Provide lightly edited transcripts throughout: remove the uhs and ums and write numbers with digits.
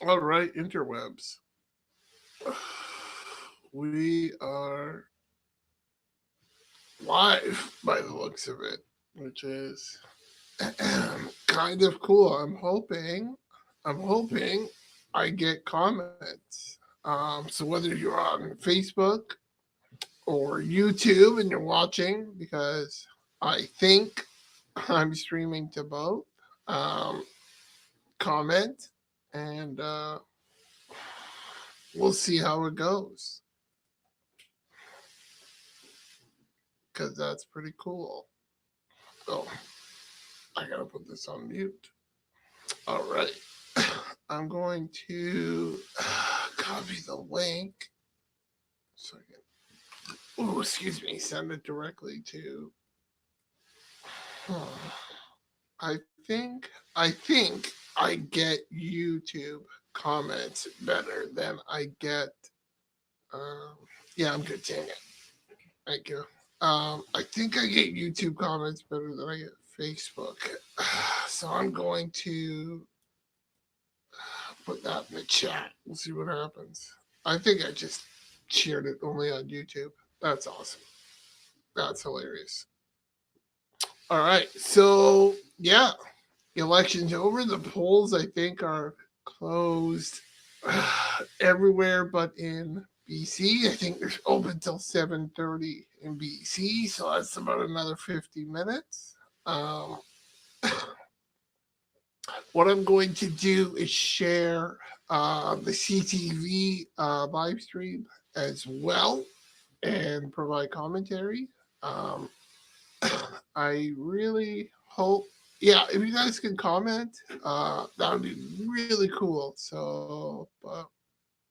All right, interwebs. We are live by the looks of it, which is kind of cool. I'm hoping I get comments. So whether you're on Facebook or YouTube and you're watching, because I think I'm streaming to both, um, comment and we'll see how it goes because that's pretty cool. Oh, I gotta put this on mute. All right. I'm going to copy the link so I can, oh, excuse me, send it directly to. Huh. I think I get YouTube comments better than I get. Um, yeah, I'm good. Dang it. Thank you. I think I get YouTube comments better than I get Facebook. So I'm going to put that in the chat. We'll see what happens. I think I just shared it only on YouTube. That's awesome. That's hilarious. All right. So, yeah, election's over. The polls, I think, are closed everywhere but in BC. I think they're open till 7:30 in BC. So that's about another 50 minutes. What I'm going to do is share the CTV live stream as well and provide commentary. Um, I really hope, yeah, if you guys can comment, that would be really cool. So, but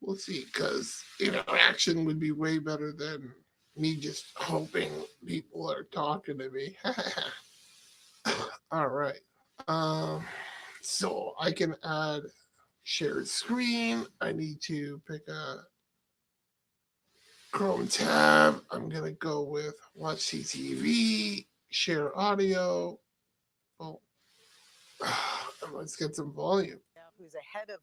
we'll see, because interaction would be way better than me just hoping people are talking to me. All right. So I can add shared screen. I need to pick a Chrome tab. I'm going to go with watch CTV, share audio. Oh, let's get some volume. Who's ahead of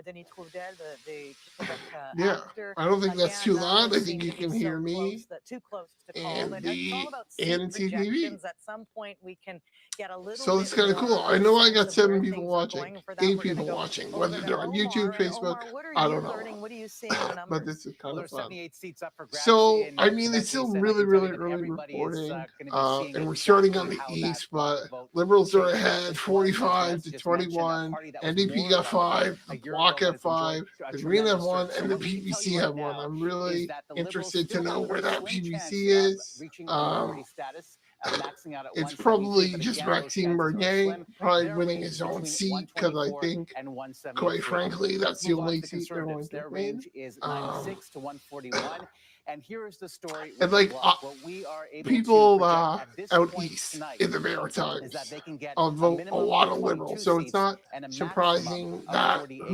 Denis Trudel, the Quebec Yeah, actor. I don't think that's too loud. I think you Seem to be can so hear me close that too close to call. and And it's all the about seat and CTV. projections. At some point, we can get a little So bit it's kind of more cool. of I a know I sense got of 7 where people things are watching, going. For that, 8 we're going to people go watching. over Whether to they're on YouTube, Omar. And Facebook, Omar, what are I you don't know. learning? What are you seeing in the numbers? But this is kind of fun. 78 seats up for grabs. So, in I mean, Quebec it's still East, and I really, can tell you really that early everybody is reporting. going to be seeing And we're starting on the exactly how East, that block but vote Liberals are shakes out. ahead This was, 45 as to just mentioned, a 21. party that was NDP more got dominant 5, a the year Bloc ago, but have it's enjoyed 5, a the Green have tremendous 1, surge. So and the what we can tell PBC you right have 1. now I'm is really that the Liberals interested to still know have a where very that slim chance PBC of is. reaching a majority status, maxing out at It's 173. probably But just again, those Maxime chances are Bernier, slim. probably They're winning ranged his own between seat, because I 124 think, and quite 173. frankly, that's the Move on to only the seat they're going Conservatives. to Their win. range is 96 to 141. And here is the story with And the like block. What we are able people to project at this out point east tonight in the is that Maritimes they can get vote a minimum lot of of 22 liberals. So it's seats not and a maximum surprising of that 48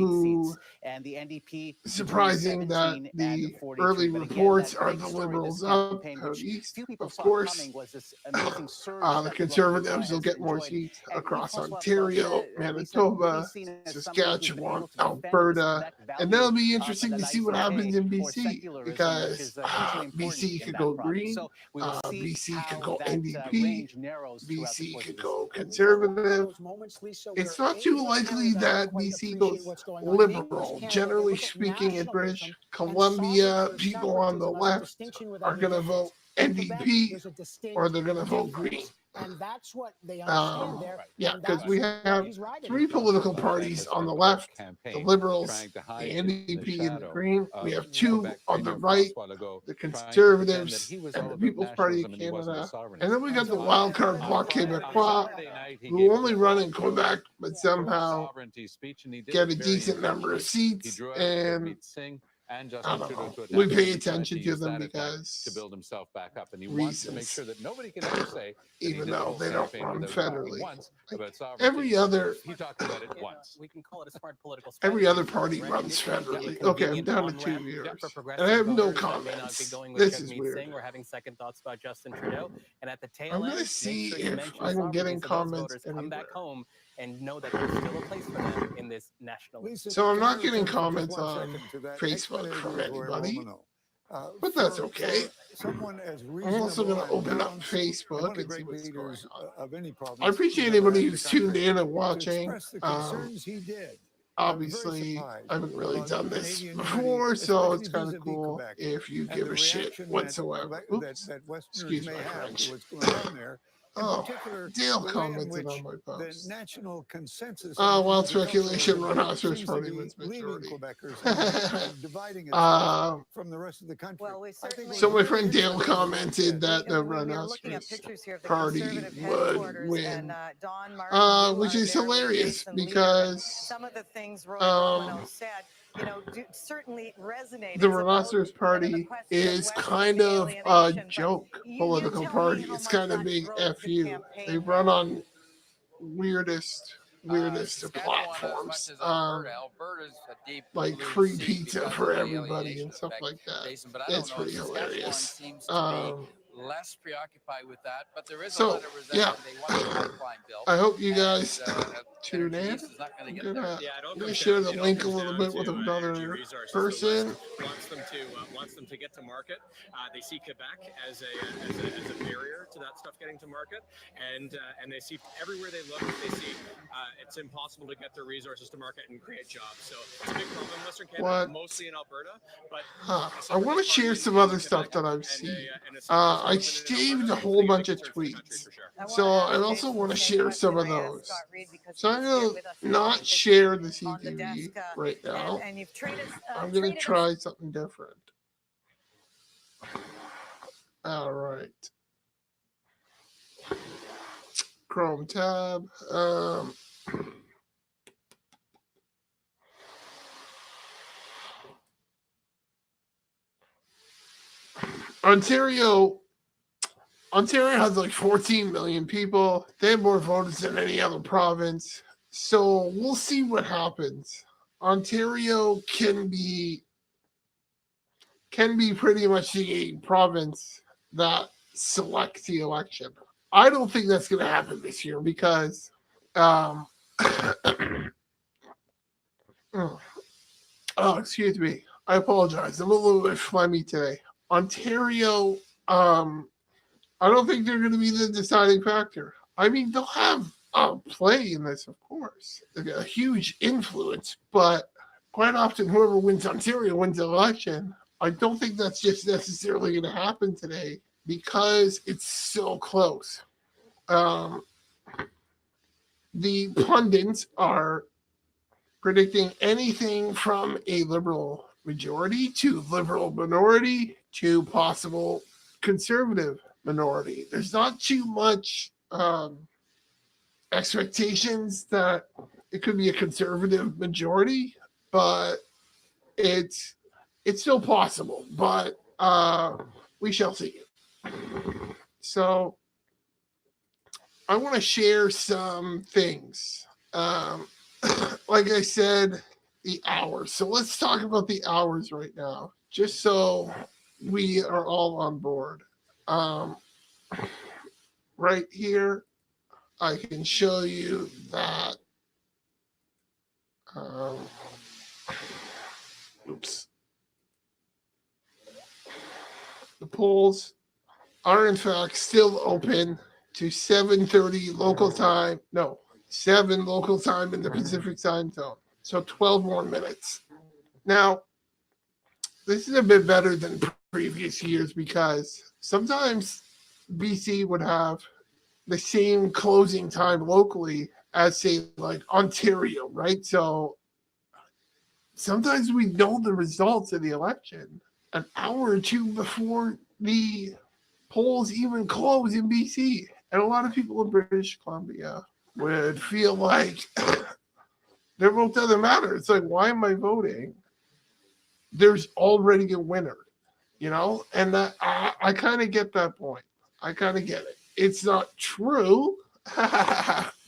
seats. And the NDP surprising that 17 the and 43. early But again, reports that are big the story liberals this up campaign, out which east. few people Of saw course, coming, was this amazing surge the that the Conservatives will has get more enjoyed. seats And across Yves-François Ontario, Blanchet, Lisa, Manitoba, he's seen as somebody who's been Saskatchewan, able to defend this Alberta, Quebec and value that'll be of interesting the to see what happens laissez-faire in or BC, secularism, which because is hugely important BC in could that go province. green, So we will see BC could how go that NDP, range narrows throughout the BC course could of this go year. conservative. It's not too likely that BC goes liberal. Generally speaking, in British Columbia, people on the left are going to vote NDP or they're going to vote green. And that's what they understand there. Yeah, because we have 3 political parties on the left, the Liberals, the NDP, and the Green. We have 2 on the right, the Conservatives, and the People's Party of Canada. And then we got the wild card Bloc Québécois, who only run in Quebec, but somehow get a decent number of seats. And I don't know. We pay attention to them because to build himself back up, and he wants to make sure that nobody can ever say even though they don't run federally. Like every other, he talked about it once. We can call it a smart political every other party runs federally. Okay, I'm down to 2 years, and I have no comments. This is weird. We're having second thoughts about Justin Trudeau, and at the tail I'm gonna end, see make sure you if mention I can get in sovereignty so those comments voters come back anywhere. home and know that there's still a place for them in this national. Lisa, So I'm can I not getting return for just comments 1 on second to that Facebook from explanation of anybody, Romano? but that's For okay. someone as I'm also going reasonable to and open up balanced, and one Facebook of the and see great what's going leaders on. of any province I appreciate we've ever anybody had in who's the tuned country, in and to watching. express the concerns he did. I was very Obviously, surprised I haven't really about done this Canadian before, unity, so it's especially kind of vis-a-vis cool Quebec, if you and give the a shit reaction that whatsoever. Quebec, Oops, that Westerners excuse may my have French. to what's going on there. In Oh, particular, Dale the way in commented which on my the post. national consensus on Wild speculation, multiculturalism Rhinoceros seems to Party be wins leaving majority. Quebecers and dividing itself from the rest of the country. Well, we I think certainly. So what's my really friend Dale interesting is what commented that We the are looking at Rhinoceros pictures here of the Party Conservative would headquarters, win, and Don Martin, you which are is there with hilarious Jason Leader, and because some of the things Roy Romano said, certainly resonated. the It's about, Rhinoceros the Party question of is Western kind of a alienation, but joke you political tell me party. how It's much kind of that big drove the FU. campaign, They run Ben. on weirdest of platforms. Alberta's a deep Like blue free sea pizza because for of the everybody alienation and stuff effect, like that. Jason. But I It's don't know. pretty Saskatchewan hilarious. seems to be less preoccupied with that, but there is a So lot of yeah, resentment. They want the pipeline built. I hope you and, guys tune Energy in. East is not going to I'm get there. gonna, Yeah, it all I'm gonna comes share down. the It all link a comes little down bit to with Energy another Resources. person. The West wants them to get to market. They see Quebec as a barrier to that stuff getting to market, and they see everywhere they look, they see it's impossible to get their resources to market and create jobs. So it's a big problem in Western Canada, mostly in Alberta. But I want to share some other stuff that I've seen. I saved a whole bunch of tweets, so I also want to share some of those. So I'm gonna not share the CTV right now. And you've traded. I'm gonna try something different. All right. Chrome tab. Ontario has like 14 million people. They have more voters than any other province. So we'll see what happens. Ontario can be pretty much the province that selects the election. I don't think that's going to happen this year because excuse me. I apologize. I'm a little bit phlegmy today. Ontario, I don't think they're going to be the deciding factor. I mean, they'll have a play in this, of course, a huge influence, but quite often whoever wins Ontario wins the election. I don't think that's just necessarily going to happen today because it's so close. The pundits are predicting anything from a liberal majority to liberal minority to possible conservative minority. There's not too much expectations that it could be a conservative majority, but it's still possible. But we shall see. So I want to share some things. Like I said, the hours. So let's talk about the hours right now, just so we are all on board. Right here, I can show you that. Oops. The polls are in fact still open to 7:30 local time. No, 7 local time in the Pacific time zone. So 12 more minutes. Now, this is a bit better than previous years because sometimes BC would have the same closing time locally as, say, like Ontario, right? So sometimes we know the results of the election an hour or two before the polls even close in BC. And a lot of people in British Columbia would feel like their vote doesn't matter. It's like, why am I voting? There's already a winner, And that I kind of get that point. I kind of get it. It's not true,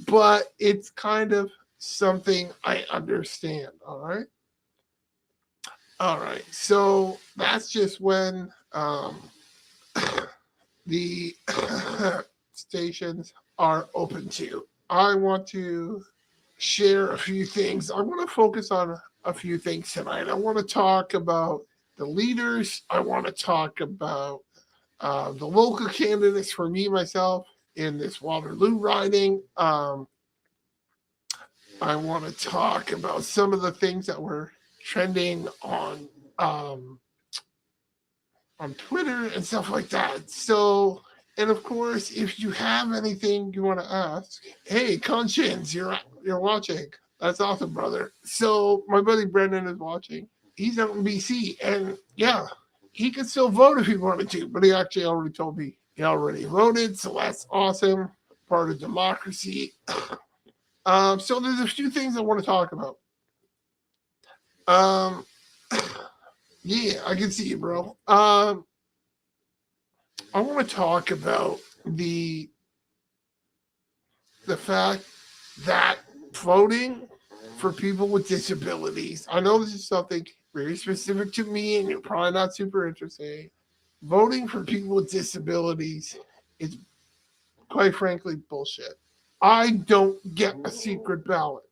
but it's kind of something I understand. All right. All right. So that's just when the stations are open to. I want to share a few things. I want to focus on a few things tonight. I want to talk about the leaders. I want to talk about the local candidates for me, myself, in this Waterloo riding. I want to talk about some of the things that were trending on Twitter and stuff like that. So, and of course, if you have anything you want to ask, hey, Conscience, you're watching. That's awesome, brother. So my buddy Brendan is watching. He's out in BC, and yeah, he can still vote if he wanted to, but he actually already told me he already voted, so that's awesome. Part of democracy. So there's a few things I want to talk about. Yeah, I can see you, bro. I want to talk about the fact that voting for people with disabilities. I know this is something very specific to me, and you're probably not super interested. Voting for people with disabilities is, quite frankly, bullshit. I don't get a secret ballot.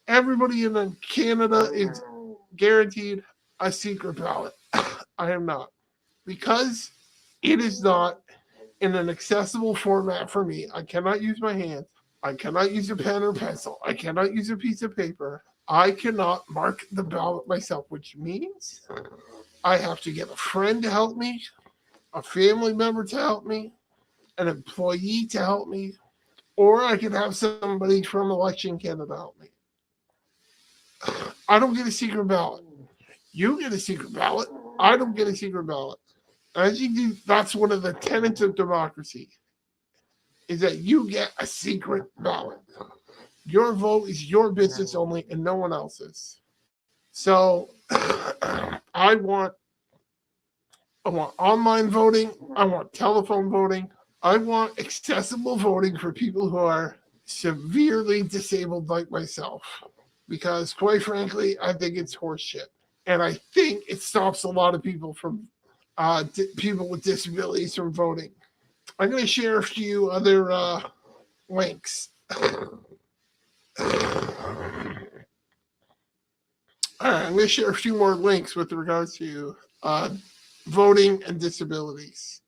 Everybody in Canada is guaranteed a secret ballot. I am not. Because it is not in an accessible format for me. I cannot use my hands. I cannot use a pen or pencil. I cannot use a piece of paper. I cannot mark the ballot myself, which means I have to get a friend to help me, a family member to help me, an employee to help me, or I can have somebody from Election Canada help me. I don't get a secret ballot. You get a secret ballot. I don't get a secret ballot. As you do, that's one of the tenets of democracy, is that you get a secret ballot. Your vote is your business only and no one else's. So I want online voting. I want telephone voting. I want accessible voting for people who are severely disabled like myself. Because quite frankly, I think it's horseshit. And I think it stops a lot of people from people with disabilities from voting. I'm going to share a few other links. All right, I'm going to share a few more links with regards to voting and disabilities.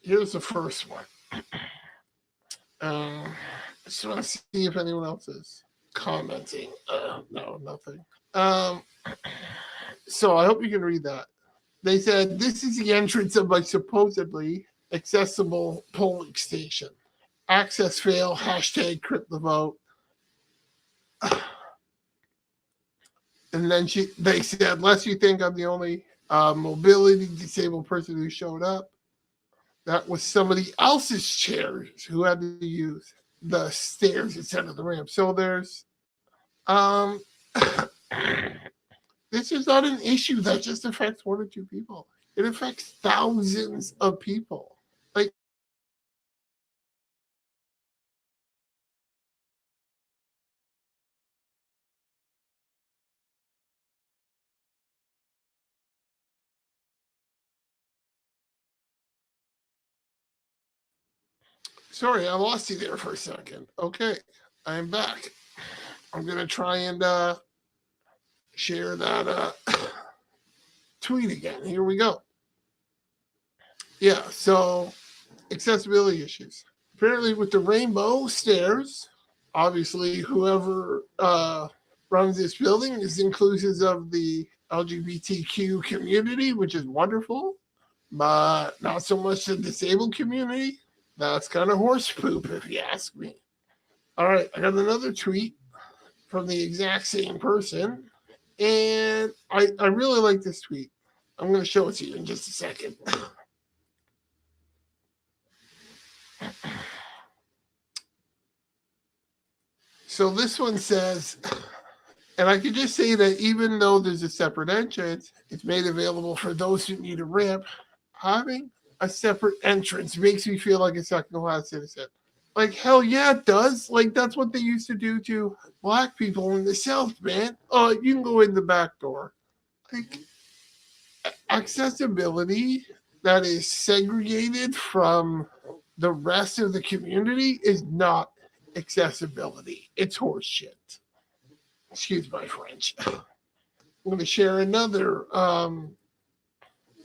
Here's the first one. Just want to see if anyone else is commenting. No, nothing. So I hope you can read that. They said, this is the entrance of my supposedly accessible polling station. Access fail, hashtag crypt the vote. And then they said, lest you think I'm the only mobility disabled person who showed up, that was somebody else's chairs who had to use the stairs instead of the ramp. So there's this is not an issue that just affects one or two people. It affects thousands of people. Like, sorry, I lost you there for a second. Okay, I'm back. I'm going to try and share that tweet again. Here we go. Yeah, so accessibility issues. Apparently with the rainbow stairs, obviously whoever runs this building is inclusive of the LGBTQ community, which is wonderful, but not so much the disabled community. That's kind of horse poop, if you ask me. All right, I got another tweet from the exact same person, and I really like this tweet. I'm going to show it to you in just a second. So this one says, and I can just say that even though there's a separate entrance, it's made available for those who need a ramp. Having a separate entrance makes me feel like a second-class citizen. Like, hell yeah, it does. Like, that's what they used to do to black people in the South, man. Oh, you can go in the back door. Like, accessibility that is segregated from the rest of the community is not accessibility. It's horseshit. excuse my French. I'm going to share another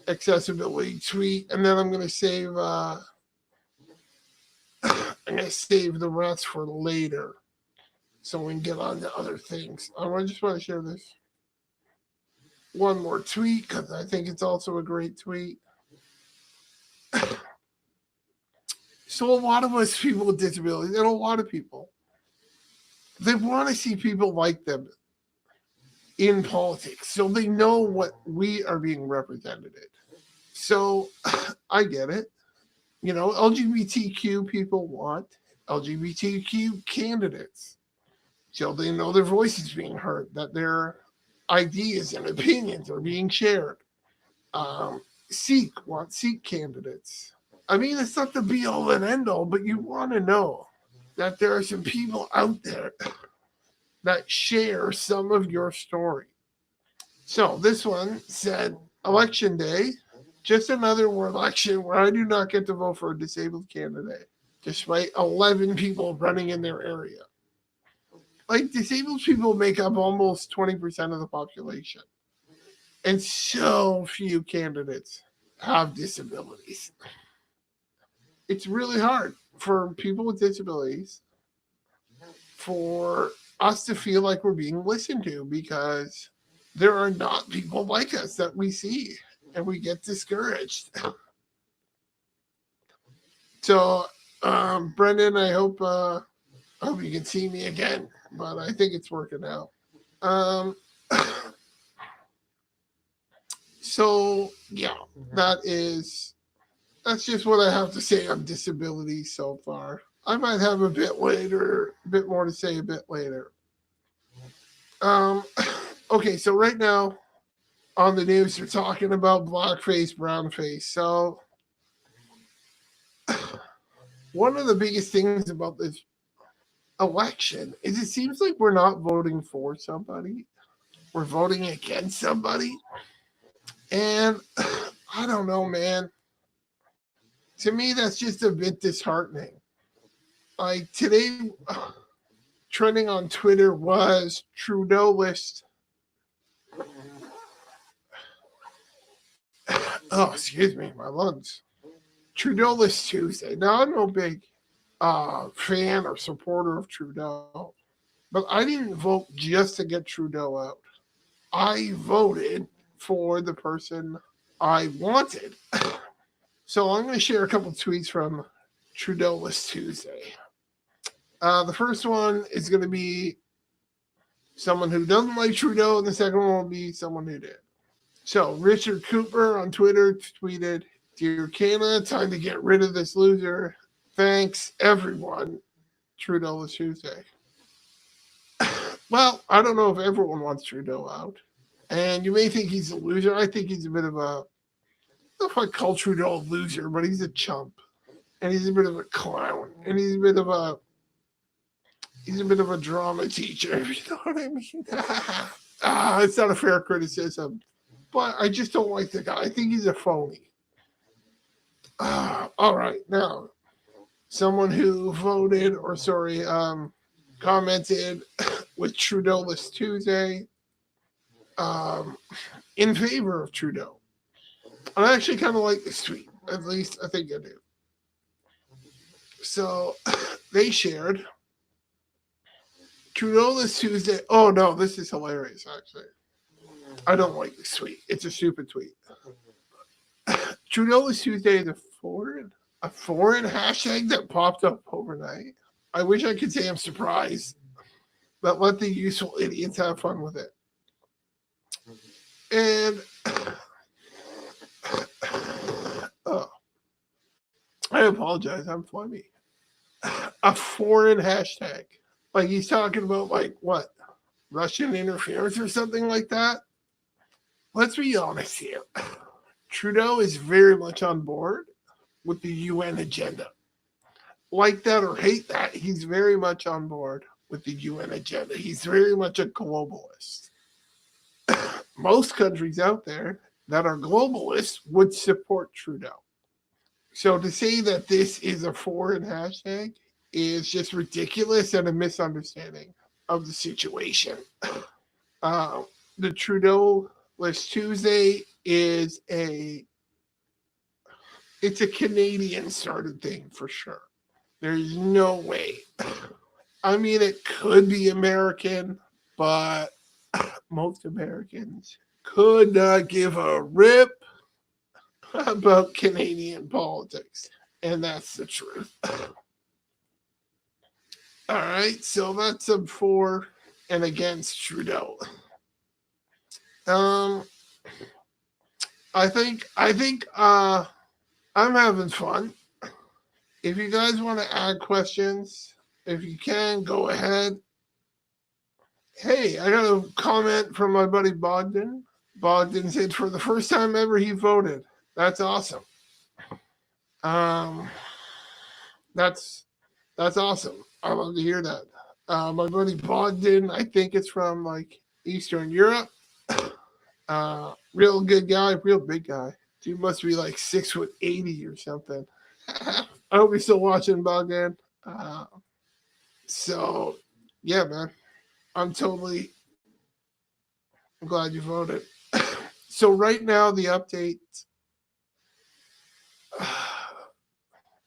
accessibility tweet, and then I'm going to save the rest for later, so we can get on to other things. I just want to share this one more tweet because I think it's also a great tweet. So a lot of us people with disabilities, and a lot of people, they want to see people like them in politics, so they know what we are being represented. So I get it. You know, LGBTQ people want LGBTQ candidates, so they know their voice is being heard, that their ideas and opinions are being shared. Sikh want Sikh candidates. I mean, it's not the be all and end all, but you want to know that there are some people out there that share some of your story. So this one said, election day, just another election where I do not get to vote for a disabled candidate, despite 11 people running in their area. Like, disabled people make up almost 20% of the population. And so few candidates have disabilities. It's really hard for people with disabilities for us to feel like we're being listened to, because there are not people like us that we see, and we get discouraged. So, Brendan, I hope you can see me again, but I think it's working out. So yeah, that's just what I have to say on disability so far. I might have a bit more to say a bit later. Okay, so right now on the news, they're talking about blackface, brownface. So one of the biggest things about this election is it seems like we're not voting for somebody. We're voting against somebody. And I don't know, man. To me, that's just a bit disheartening. Like today, trending on Twitter was Trudeau list. Oh, excuse me, my lungs. Trudeau list Tuesday. Now, I'm no big fan or supporter of Trudeau, but I didn't vote just to get Trudeau out. I voted for the person I wanted. So I'm going to share a couple tweets from Trudeau list Tuesday. The first one is going to be someone who doesn't like Trudeau, and the second one will be someone who did. So Richard Cooper on Twitter tweeted, "Dear Canada, time to get rid of this loser. Thanks, everyone. Trudeau list Tuesday." Well, I don't know if everyone wants Trudeau out. And you may think he's a loser. I think he's a bit of a, I don't know if I call Trudeau a loser, but he's a chump. And he's a bit of a clown. And he's a bit of a drama teacher, if you know what I mean. It's not a fair criticism. But I just don't like the guy. I think he's a phony. All right, now, someone who commented with Trudeau list Tuesday in favor of Trudeau. I actually kind of like this tweet. At least I think I do. So they shared Trudeau list Tuesday. Oh no, this is hilarious, actually. I don't like this tweet. It's a stupid tweet. Trudeau list Tuesday is a foreign hashtag that popped up overnight. I wish I could say I'm surprised, but let the useful idiots have fun with it. And I apologize, I'm phlegmy. A foreign hashtag. Like he's talking about like what? Russian interference or something like that? Let's be honest here. Trudeau is very much on board with the UN agenda. Like that or hate that, he's very much on board with the UN agenda. He's very much a globalist. Most countries out there that are globalists would support Trudeau. So to say that this is a foreign hashtag is just ridiculous and a misunderstanding. of the situation. The Trudeau List Tuesday is it's a Canadian started thing for sure. There's no way. I mean, it could be American, but most Americans could not give a rip about Canadian politics. And that's the truth. All right, so that's a for and against Trudeau. I think I'm having fun. If you guys want to add questions, if you can, go ahead. Hey, I got a comment from my buddy Bogdan. Bogdan said for the first time ever he voted. That's awesome. That's awesome. I love to hear that. My buddy Bogdan, I think it's from like Eastern Europe. Real good guy, real big guy. He must be like 6'80" or something. I hope he's still watching, Bogdan. So yeah, man. I'm glad you voted. So right now the update,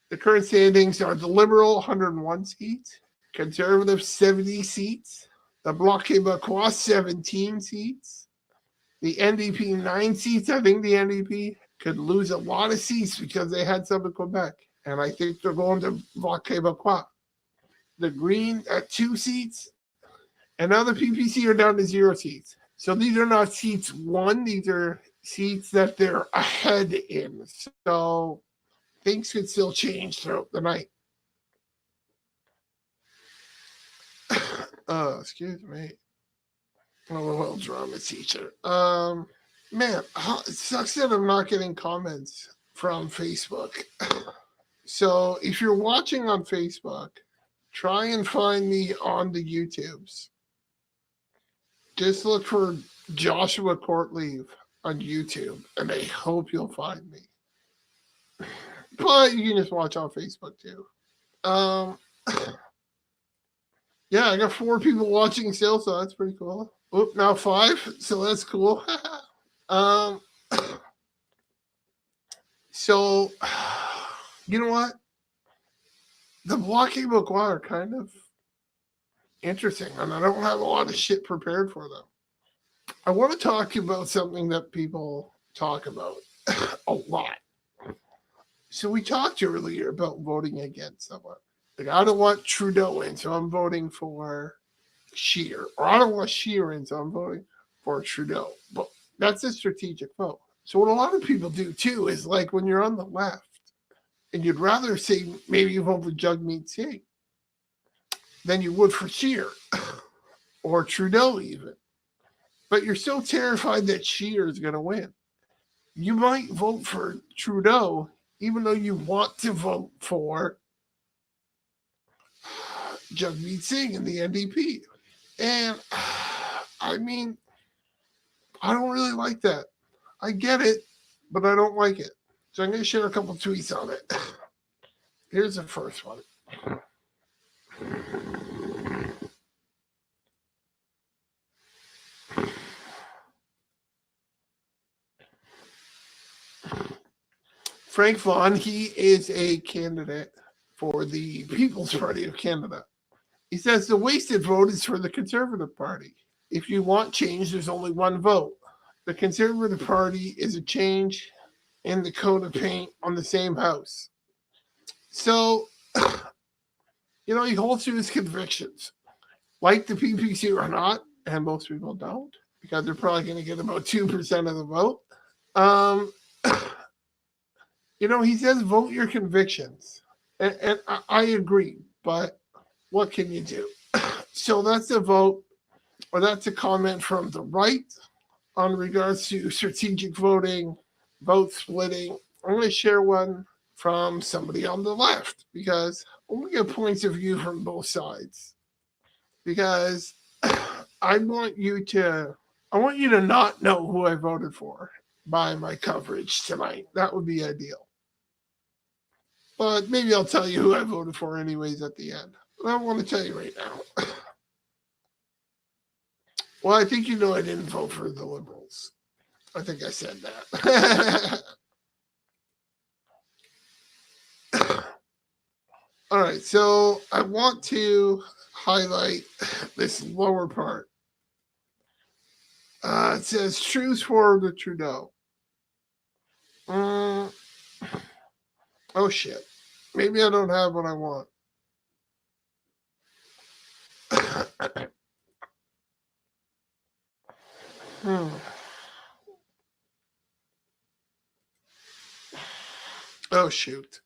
the current standings are the Liberal 101 seats, Conservative 70 seats, the Bloc Québécois 17 seats, the NDP 9 seats. I think the NDP could lose a lot of seats because they had some in Quebec, and I think they're going to Bloc Québécois. The Green at 2 seats, and now the PPC are down to 0 seats. So these are not seats won; these are seats that they're ahead in. So things could still change throughout the night. Excuse me. I'm a little drama teacher. Man, it sucks that I'm not getting comments from Facebook. So if you're watching on Facebook, try and find me on the YouTubes. Just look for Joshua Courtleave on YouTube, and I hope you'll find me. But you can just watch on Facebook too. Yeah, I got 4 people watching still, so that's pretty cool. Oop, now 5, so that's cool. So, you know what? The Bloc Québécois are kind of interesting, and I don't have a lot of shit prepared for them. I want to talk about something that people talk about a lot. So we talked earlier about voting against someone. Like, I don't want Trudeau in, so I'm voting for Scheer. Or I don't want Scheer in, so I'm voting for Trudeau. But that's a strategic vote. So what a lot of people do, too, is like when you're on the left, and you'd rather say maybe you vote for Jagmeet Singh than you would for Scheer or Trudeau even. But you're so terrified that Scheer is going to win. You might vote for Trudeau even though you want to vote for Jagmeet Singh and the NDP. And I mean, I don't really like that. I get it, but I don't like it. So I'm going to share a couple tweets on it. Here's the first one. Frank Vaughan, he is a candidate for the People's Party of Canada. He says the wasted vote is for the Conservative Party. If you want change, there's only one vote. The Conservative Party is a change in the coat of paint on the same house. So, you know, he holds to his convictions. Like the PPC or not, and most people don't, because they're probably going to get about 2% of the vote. You know, he says vote your convictions. And I agree, but what can you do? So that's a vote, or that's a comment from the right on regards to strategic voting, vote splitting. I'm going to share one from somebody on the left because I want to get points of view from both sides. Because I want you to not know who I voted for by my coverage tonight. That would be ideal. But maybe I'll tell you who I voted for anyways at the end. But I want to tell you right now. Well, I think you know I didn't vote for the Liberals. I think I said that. All right, so I want to highlight this lower part. It says truth for the Trudeau. Oh shit. Maybe I don't have what I want. Oh shoot.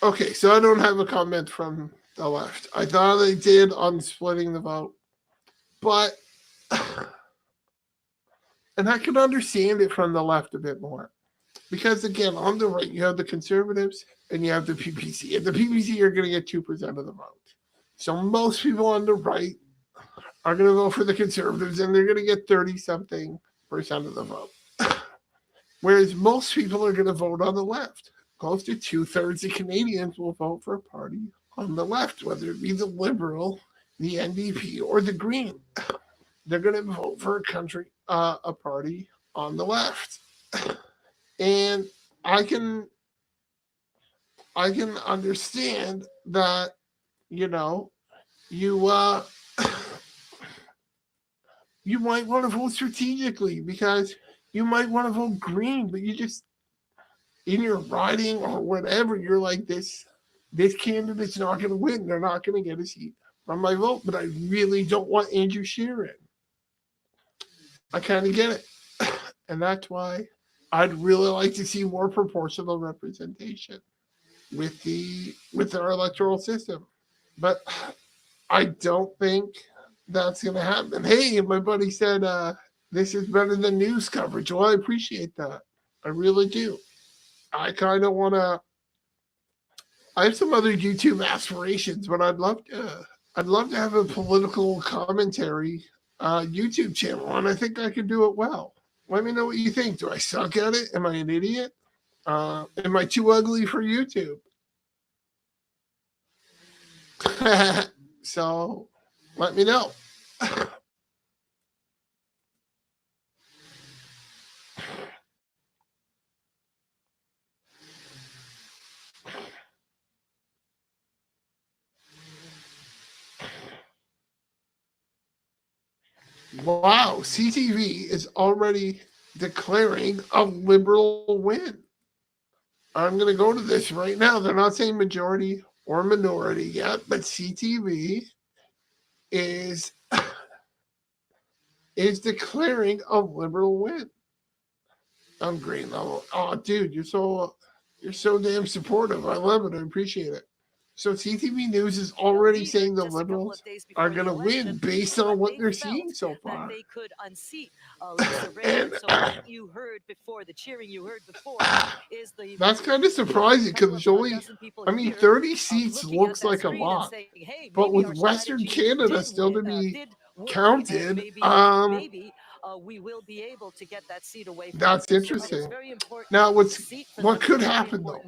Okay, so I don't have a comment from the left. I thought they did on splitting the vote, but and I can understand it from the left a bit more. Because again, on the right, you have the Conservatives and you have the PPC. And the PPC are going to get 2% of the vote. So most people on the right are going to vote for the Conservatives and they're going to get 30-something% of the vote. Whereas most people are going to vote on the left. Close to 2/3 of Canadians will vote for a party on the left, whether it be the Liberal, the NDP, or the Green. They're going to vote for a party on the left. And I can understand that, you know, you might want to vote strategically because you might want to vote Green, but you just in your riding or whatever, you're like this candidate's not going to win. They're not going to get a seat from my vote, but I really don't want Andrew Scheer in. I kind of get it. And that's why I'd really like to see more proportional representation with our electoral system. But I don't think that's going to happen. Hey, my buddy said this is better than news coverage. Well, I appreciate that. I really do. I kind of want to. I have some other YouTube aspirations, but I'd love to have a political commentary YouTube channel, and I think I could do it well. Let me know what you think. Do I suck at it? Am I an idiot? Am I too ugly for YouTube? So let me know. Wow, CTV is already declaring a Liberal win. I'm going to go to this right now. They're not saying majority or minority yet, but CTV is declaring a Liberal win. I'm Green Level. Oh, dude, you're so damn supportive. I love it. I appreciate it. So CTV News is already saying the Liberals are going to win based on what they're seeing so far. They could unseat Lisa Ray. So what you heard before, the cheering you heard before, is the. That's kind of surprising because it's only, 30 seats looks like a lot, but with Western Canada still to be counted, we will be able to get that seat away. That's interesting. Now, what could happen though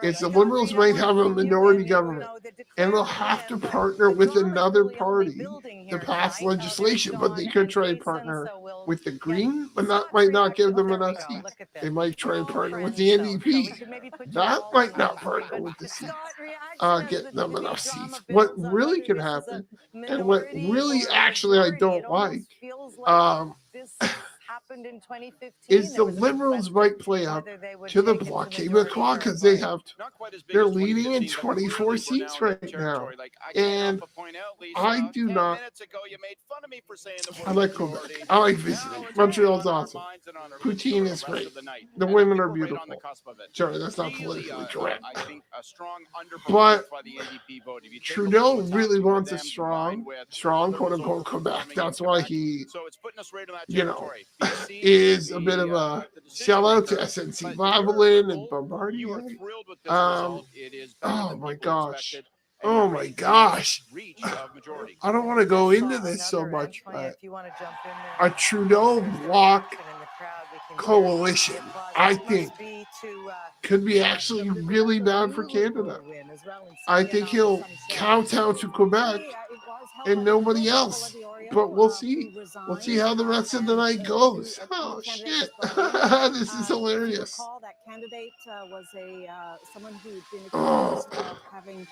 is the Liberals might have a minority government, and they'll have to partner with another party to pass legislation. But they could try and partner with the Green, but that might not give them enough seats. They might try and partner with the NDP. That might not partner with the seats, get them enough seats. What really could happen, and what really actually I don't like. This happened in 2015. Is the Liberals might play up to the Bloc Québécois because they're leading in 24 seats right now. And I do not. I like Quebec. I like visiting. Montreal's awesome. Poutine is great. The women are beautiful. Sorry, that's not politically correct. But Trudeau really wants a strong quote unquote Quebec. That's why he, is a bit of a sellout to SNC Lavalin and Bombardier. Oh my gosh. I don't want to go into this so much, but a Trudeau Bloc coalition, I think, could be actually really bad for Canada. I think he'll kowtow to Quebec and nobody else. But we'll see. We'll see how the rest of the night goes. Oh shit! This is hilarious. Recall that candidate was someone who'd been Oh. accused of having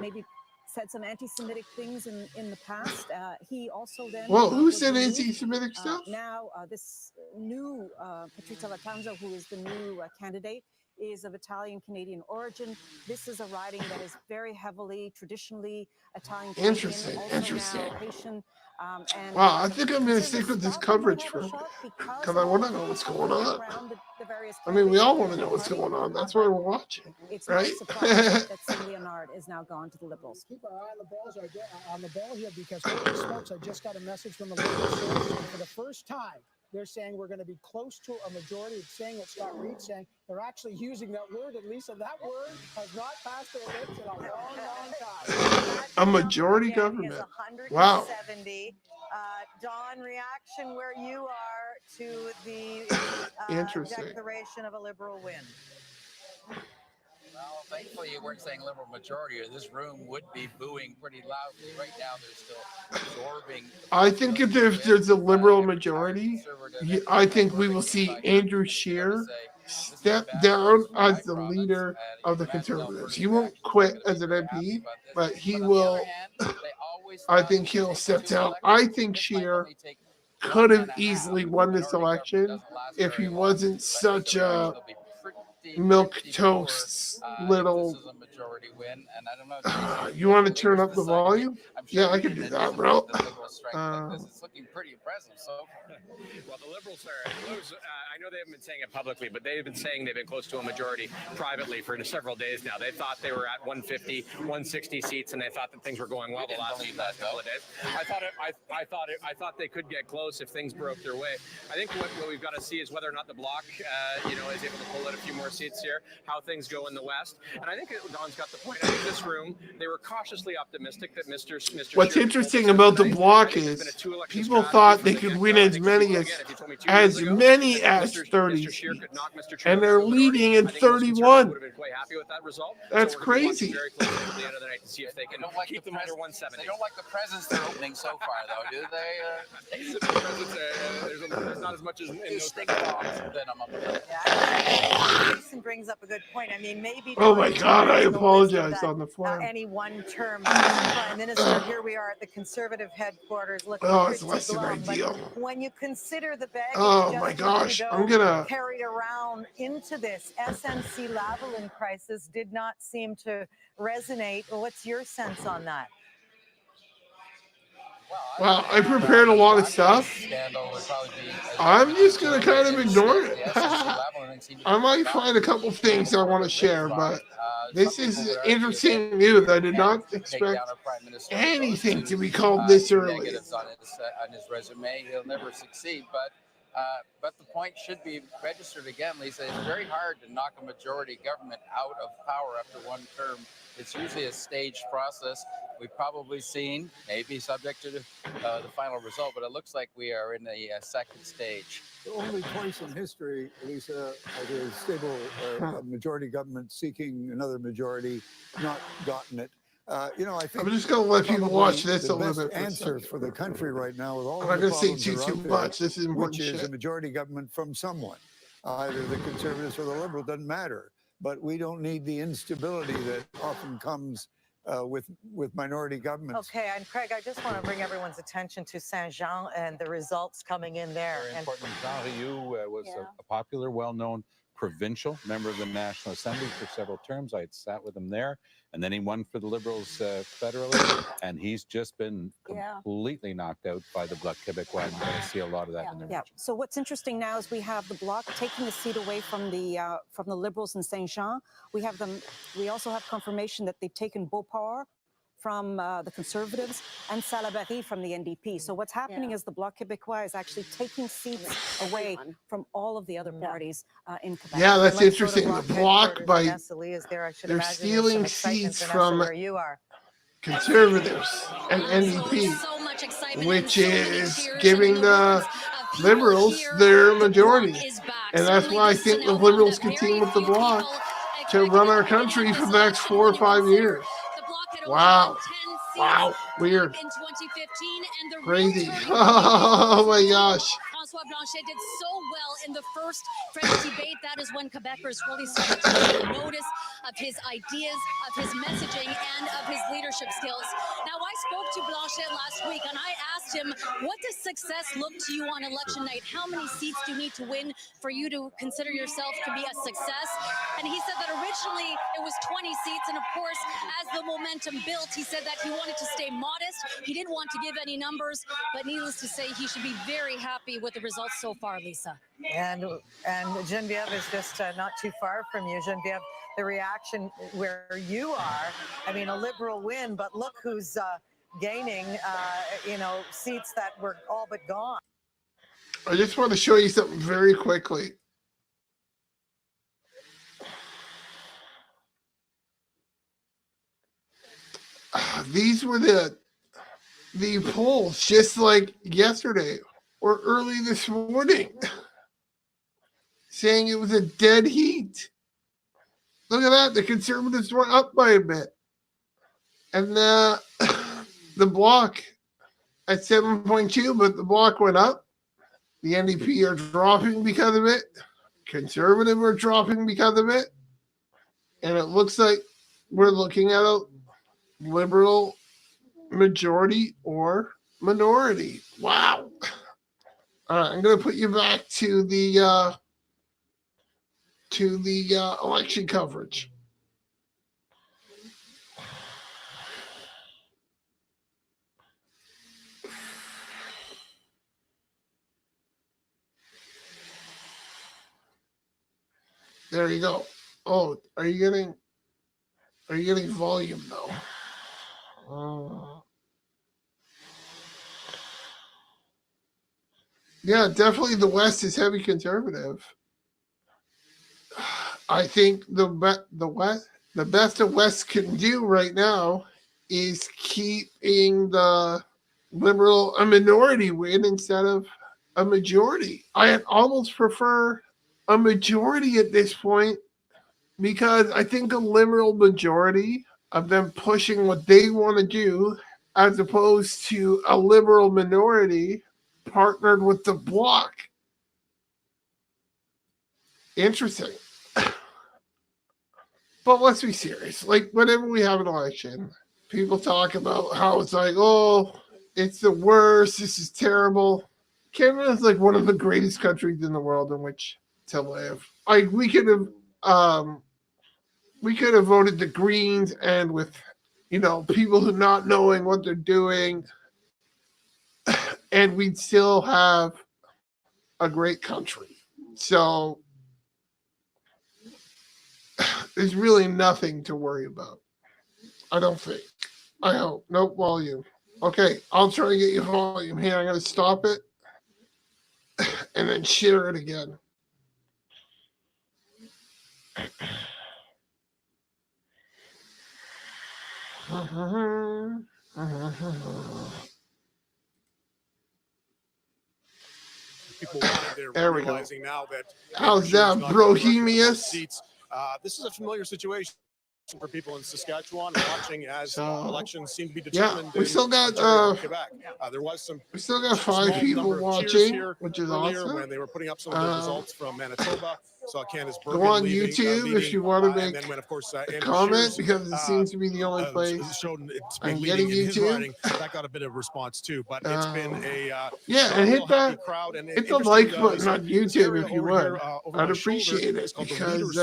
maybe said some anti-Semitic things in the past. He also then. Well, who was said removed. anti-Semitic stuff? Now, this new Patrizia Lattanza, who is the new candidate, is of Italian-Canadian origin. This is a riding that is very heavily, traditionally Italian-Canadian. Interesting, also interesting. now Haitian, and Wow, I think I'm going to so stick with this Scotland coverage might for have a shot because I want to know what's going on. around the various I mean, we all candidates want to know what's in the going party. on. That's why we're watching. It's right? no surprise that St. Leonard is now gone to the Liberals. Keep our eye on the ball here, because holy smokes, I just got a message from the Liberal source, and for the first time, they're saying we're going to be close to a majority. It's saying what Scott Reed's saying. They're actually using that word, at least, and that word has not passed their lips in a long, long time. A majority government. Wow. 170. Dawn, reaction where you are to the Interesting. declaration of a Liberal win. Well, thankfully you weren't saying liberal majority, or this room would be booing pretty loudly. Right now, they're still absorbing. I think if there's a Liberal majority, I think we will see Andrew Scheer step down as the leader of the Conservatives. He won't quit as an MP, but he will. I think he'll step down. I think Scheer could have easily won this election if he wasn't such a milk toast little. This is a majority win, and I don't know. You want to turn up the volume? Yeah, I can do that, bro. It's looking pretty impressive. So, Well, the Liberals are close. I know they haven't been saying it publicly, but they've been saying they've been close to a majority privately for several days now. They thought they were at 150, 160 seats, and they thought that things were going well the last couple of days. I thought they could get close if things broke their way. I think what we've got to see is whether or not the Bloc, is able to pull out a few more seats here. How things go in the West, and I think Don's got the point. I think this room they were cautiously optimistic that Mr. What's Scheer interesting about the Bloc is people thought they could win as many as 30 seats, and they're leading in 31. That's crazy. they don't like the under 170. They don't like the presents they're opening so far, though, do they? There's not as much as in those Stick dogs. Then I'm up there. Jason brings up a good point. I mean, maybe. Oh my God, I the wisdom apologize that, on the phone. Any one-term prime minister. Here we are at the Conservative headquarters looking. Oh, it's pretty less than glum. But ideal. when you consider the baggage Oh Justin my gosh, Trudeau I'm gonna. carried around into this SNC-Lavalin crisis, did not seem to resonate. What's your sense on that? Well, I prepared a lot of stuff. I'm just gonna kind of ignore it. I might find a couple things I want to share, but this is interesting news. I did not expect anything to be called this early. Negatives on his resume, he'll never succeed. But the point should be registered again, Lisa. It's very hard to knock a majority government out of power after one term. It's usually a staged process. We've probably seen, maybe subject to the final result, but it looks like we are in the second stage. Only twice in history, Lisa, a stable majority government seeking another majority, not gotten it. I think I'm just gonna let people watch this the a little best bit. answer for the country right now, with all I'm of not the gonna say problems too that are out there, much. This is important which is a shit. majority government from someone, either the Conservatives or the Liberal, doesn't matter. But we don't need the instability that often comes with minority governments. Okay, and Craig, I just want to bring everyone's attention to Saint-Jean and the results coming in there. Very And important. Jean Rioux was a popular, well-known provincial member of the National Assembly for several terms. I had sat with him there, and then he won for the Liberals federally, and he's just been completely knocked out by the Bloc Québécois. And we're going to see a lot of that in the region. So what's interesting now is we have the Bloc taking the seat away from the Liberals in Saint-Jean. We also have confirmation that they've taken Beauport from the Conservatives and Salaberry from the NDP. So what's happening is the Bloc Québécois is actually taking seats away from all of the other parties in Quebec. Yeah, that's Let's go to interesting. The Bloc, by Vanessa Lee is there. I should they're imagine there's some stealing excitement, seats Vanessa, from where you are. Conservatives and NDP, which is giving the Liberals their majority. And that's why I think the Liberals can team with the Bloc to run our country for the next 4 or 5 years. Wow. Wow. Weird. In 2015, and the Crazy. real turning point Oh my gosh. Francois Blanchet did so well in the first French debate. That is when Quebecers really started to take notice of his ideas, of his messaging, and of his leadership skills. Now, I spoke to Blanchet last week, and I asked him, what does success look to you on election night? How many seats do you need to win for you to consider yourself to be a success? And he said that originally it was 20 seats, and of course, as the momentum built, he said that he wanted to stay modest. He didn't want to give any numbers, but needless to say, he should be very happy with the results so far, Lisa. And Genevieve is just not too far from you. Genevieve, the reaction where you are, I mean, a Liberal win, but look who's gaining, seats that were all but gone. I just want to show you something very quickly. These were the polls just like yesterday or early this morning, saying it was a dead heat. Look at that. The Conservatives were up by a bit. And the Bloc at 7.2, but the Bloc went up. The NDP are dropping because of it. Conservative are dropping because of it. And it looks like we're looking at a Liberal majority or minority. Wow. All right, I'm going to put you back to the election coverage. There you go. Oh, are you getting volume though? Yeah, definitely the West is heavy conservative. I think the best the West can do right now is keeping the Liberal a minority win instead of a majority. I almost prefer a majority at this point, because I think a Liberal majority of them pushing what they want to do, as opposed to a Liberal minority partnered with the Bloc. Interesting. But let's be serious. Like, whenever we have an election, people talk about how it's like, oh, it's the worst. This is terrible. Canada is like one of the greatest countries in the world in which to live. Like, we could have voted the Greens, and with, people who not knowing what they're doing, and we'd still have a great country. So there's really nothing to worry about. I don't think. I hope. Nope, volume. Okay, I'll try to get you volume here. I'm going to stop it and then share it again. People wanted, they're there we realizing go. now that How's that, Brohemius? seats. This is a familiar situation for people in Saskatchewan watching as elections seem to be determined. Yeah, we still got Quebec. There was some. We still got 5 people watching, which is awesome. When they were putting up some of the results from Manitoba, saw Candace Bergen go on leaving, YouTube if you want to make and then when, of course, a comment, because it seems to be the only place I'm getting YouTube. That got a bit of response too, but it's been a and hit that crowd, and hit the like button on YouTube if you would. I'd appreciate it, because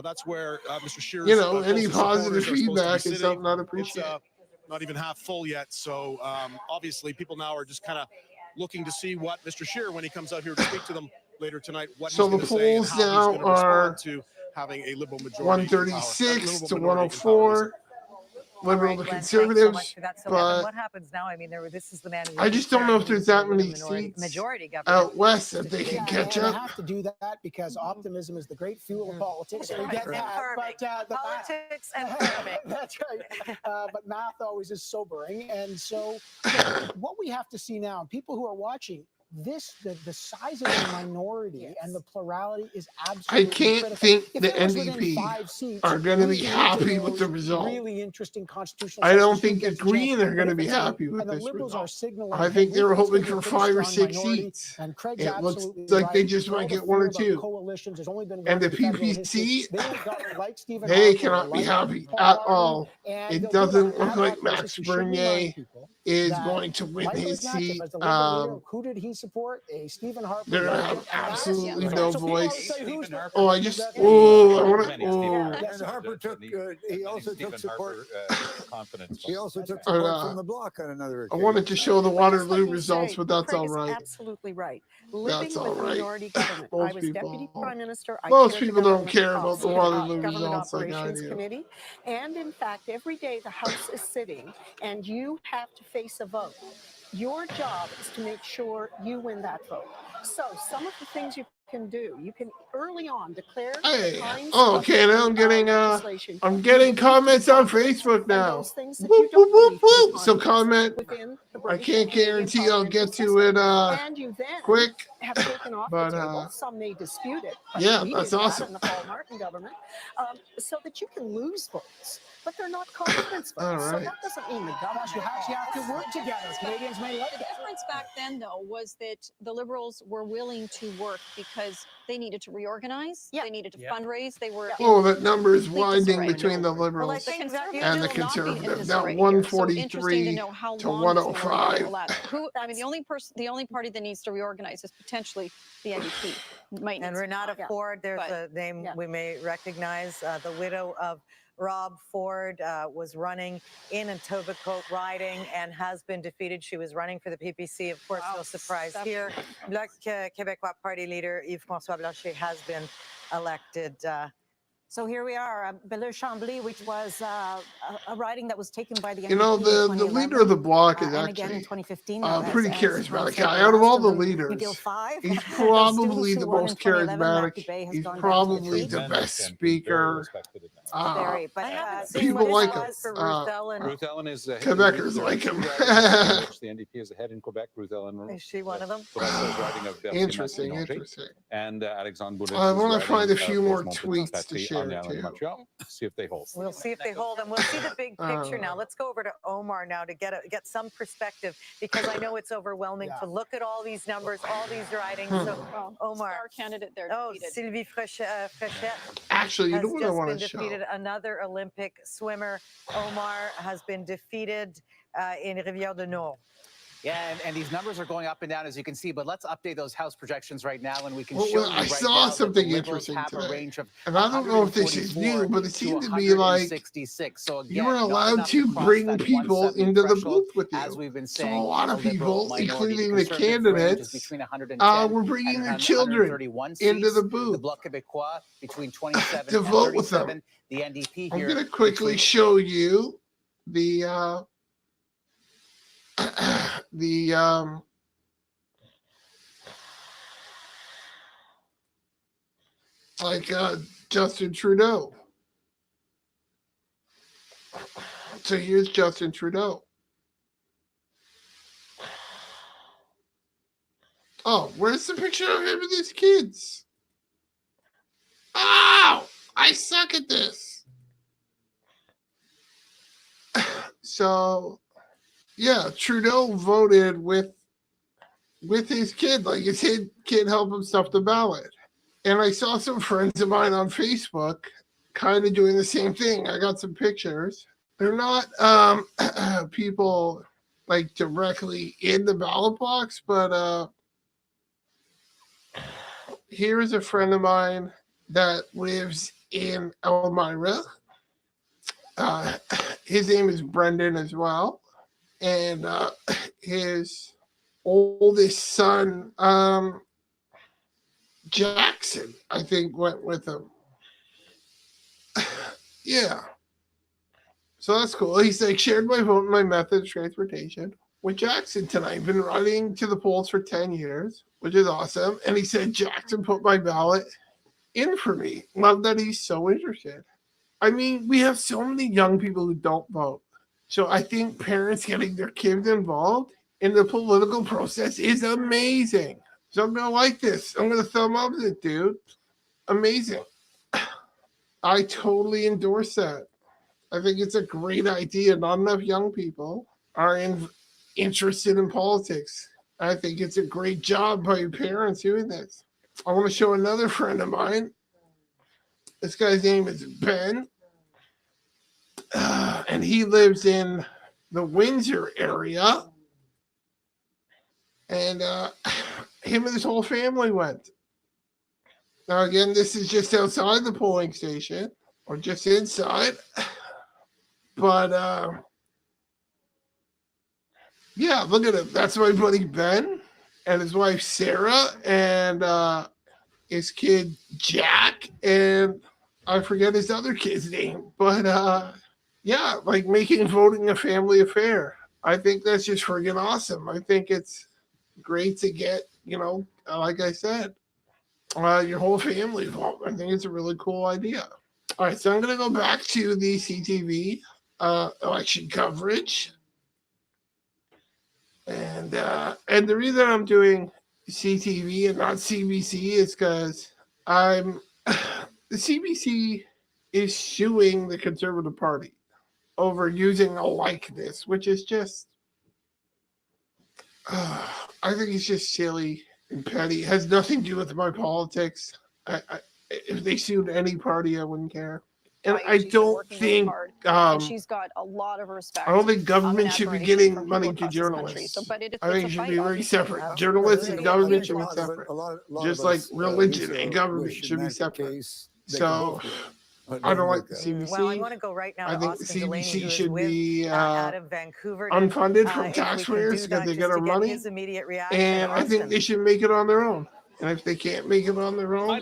that's where Mr. Scheer's any positive feedback is something I'd appreciate. Not even half full yet, so obviously people now are just kind of looking to see what Mr. Scheer, when he comes out here to speak to them later tonight, what so he's the say and polls how now he's gonna are respond to having a Liberal majority 136 to 104. Liberal to Conservatives, but what happens now? I mean, this is the man. I just don't know if there's that many seats majority out west that they can catch They up. have to do that because optimism is the great fuel of politics. So we get that, but politics and farming. That's right. But math always is sobering, and so what we have to see now, people who are watching the size of the minority and the plurality is I absolutely can't critical. think If the it was within NDP 5 seats, are going to we be get happy into with the those result. really interesting constitutional I don't sections, who think the gets a chance. Green are But going to if be it's 8 happy with and the this Liberals are result. signaling, I hey, think they were it's hoping gonna be a for pretty 5 or strong 6 minority, seats. and Craig's It looks absolutely like they right. just All might the get 1 fear or about 2. coalitions has only been And one the in federal history. PPC, They ain't got it like Stephen they Harper, cannot be like happy Paul at Martin, all. and It they'll do it on doesn't an look ad like hoc basis. Max We should remind Bernier people is that going to win Michael his Ignatieff, seat. as the Liberal leader, who did he support? A Stephen Harper They're going to legend, have and that's absolutely right. no So people always voice. say, who's the Oh, I just, that- oh, I want Many to, Stephen oh. Harper. And Harper took, he also took Stephen support. Harper, confidence. He also took right. support from the bloc on another I occasion. wanted to show the But just let Waterloo me results, say, but that's Craig all is right. absolutely right. That's Living all with right. minority government. I Most was deputy people, prime minister. I most chaired the people don't government care about the Waterloo government results like I operations do. committee, and in fact, every day the House is sitting, and you have to face a vote. Your job is to make sure you win that vote. So some of the things you can do, you can early on declare the Hey, kinds oh, of okay, now I'm getting legislation I'm you getting believe to be comments on confident, Facebook and now. those things that Whoop, you don't whoop, whoop, believe to be whoop. So confident comment. within the I British can't and Canadian guarantee I'll parliamentary get to it and you then quick, have taken off but the table. Some may dispute it, but yeah, we that's did awesome. that in the Paul Martin government, so that you can lose votes, but they're not confidence votes. All So right. that doesn't mean the You government. actually have to work together. Canadians may like The that. difference back then, though, was that the Liberals were willing to work because they needed to reorganize, they needed to fundraise, they were. Oh, that number is complete widening disarray. between the Well, I Liberals think that and the will not be in Conservatives. Now disarray here. So interesting to 143 know how to long it's going to 105. remain last. Who? I mean, the only party that needs to reorganize is potentially the NDP. Might need And some Renata time. Ford, there's But- a name we may recognize, the widow of Rob Ford was running in Etobicoke riding and has been defeated. She was running for the PPC. Of course, no surprise here. Bloc Québécois party leader Yves-François Blanchet has been elected. So here we are, Belleux-Chambly, which was a riding that was taken by the NDP You know, the leader of the bloc is and again in actually 2015. a pretty Hans charismatic said, guy. the Out of last all the them, leaders, McGill 5. he's The probably students the who won in most 2011, charismatic. Matt Dubé has He's gone down to probably the defeat. best speaker. Very, but I haven't seen people what like it him. was for Ruth Ellen. Ruth Ellen is Quebecers like him. The NDP is ahead in Quebec. Ruth Ellen. Is she one of them? Riding of Berthier Interesting, Mastinongé. interesting. And Alexandre Boulin. I want to find a few more tweets to on share the island of too. Montreal. See if they hold. We'll see if they hold, and we'll see the big picture now. Let's go over to Omar now to get some perspective, because I know it's overwhelming to look at all these numbers, all these ridings. So, Omar, Star candidate there. Sylvie Fréchette Actually, you has know what I just want been to show? defeated. Another Olympic swimmer, Omar, has been defeated in Rivière du Nord. Yeah, and these numbers are going up and down, as you can see, but let's update those House projections right now, and we can Well, show you I right saw now that the something Liberals interesting have a today. range of And I don't know if this is new, but it seemed to be like 166. So again, you were not allowed enough to cross bring that people 170 into the threshold, booth with you. as we've been So saying. a lot of a liberal people, minority. including the Conservative range is candidates, between 110 were bringing and their children 131 into seats. the The booth Bloc Québécois between 27 to and vote with 37. them. The NDP I'm here. going to quickly show you the Justin Trudeau. So here's Justin Trudeau. Oh, where's the picture of him and his kids? Ow! I suck at this. So, yeah, Trudeau voted with his kid. Like his kid helped him stuff the ballot. And I saw some friends of mine on Facebook kind of doing the same thing. I got some pictures. They're not people like directly in the ballot box, but here is a friend of mine that lives in Elmira. His name is Brendan as well. And his oldest son, Jackson, I think, went with him. Yeah. So that's cool. He's like, shared my vote and my method of transportation with Jackson tonight. Been running to the polls for 10 years, which is awesome. And he said, Jackson put my ballot in for me. Love that he's so interested. I mean, we have so many young people who don't vote. So I think parents getting their kids involved in the political process is amazing. So I'm gonna like this. I'm gonna thumb up it, dude. Amazing. I totally endorse that. I think it's a great idea. Not enough young people are interested in politics. I think it's a great job by your parents doing this. I want to show another friend of mine. This guy's name is Ben. And he lives in the Windsor area. And him and his whole family went. Now, again, this is just outside the polling station or just inside. But, yeah, look at him. That's my buddy Ben and his wife Sarah and his kid Jack. And I forget his other kid's name. But, yeah, like making voting a family affair. I think that's just friggin' awesome. I think it's great to get, you know, like I said, your whole family involved. I think it's a really cool idea. All right, so I'm going to go back to the CTV election coverage. And the reason I'm doing CTV and not CBC is because the CBC is suing the Conservative Party over using a likeness, which is just, I think it's just silly and petty. It has nothing to do with my politics. If they sued any party, I wouldn't care. And I don't think she's got a lot of respect. I don't think government should be getting money to journalists. I think it should be very separate. Journalists and government should be separate. Just like religion and government should be separate. So I don't like the CBC. Well, I want to go right now. I think the CBC should be out of Vancouver, unfunded from taxpayers because they get our money. And I think they should make it on their own. And if they can't make it on their own,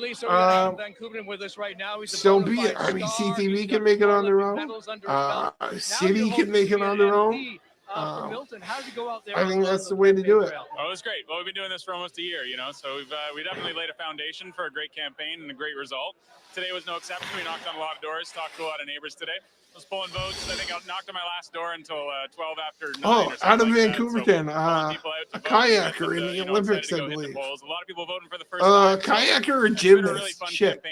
Vancouver with us right now. So be it. I mean, CTV can make it on their own. City can make it on their own. I think that's the way to do it. Oh, it was great. Well, we've been doing this for almost a year, you know, so we definitely laid a foundation for a great campaign and a great result. Today was no exception. We knocked on a lot of doors, talked to a lot of neighbors today. I was pulling votes. I think I knocked on my last door until 12 after 9. Oh, out of Vancouver, then. A kayaker in the Olympics, I believe. A lot of people voting for the first time. Kayaker or gymnast? Shit.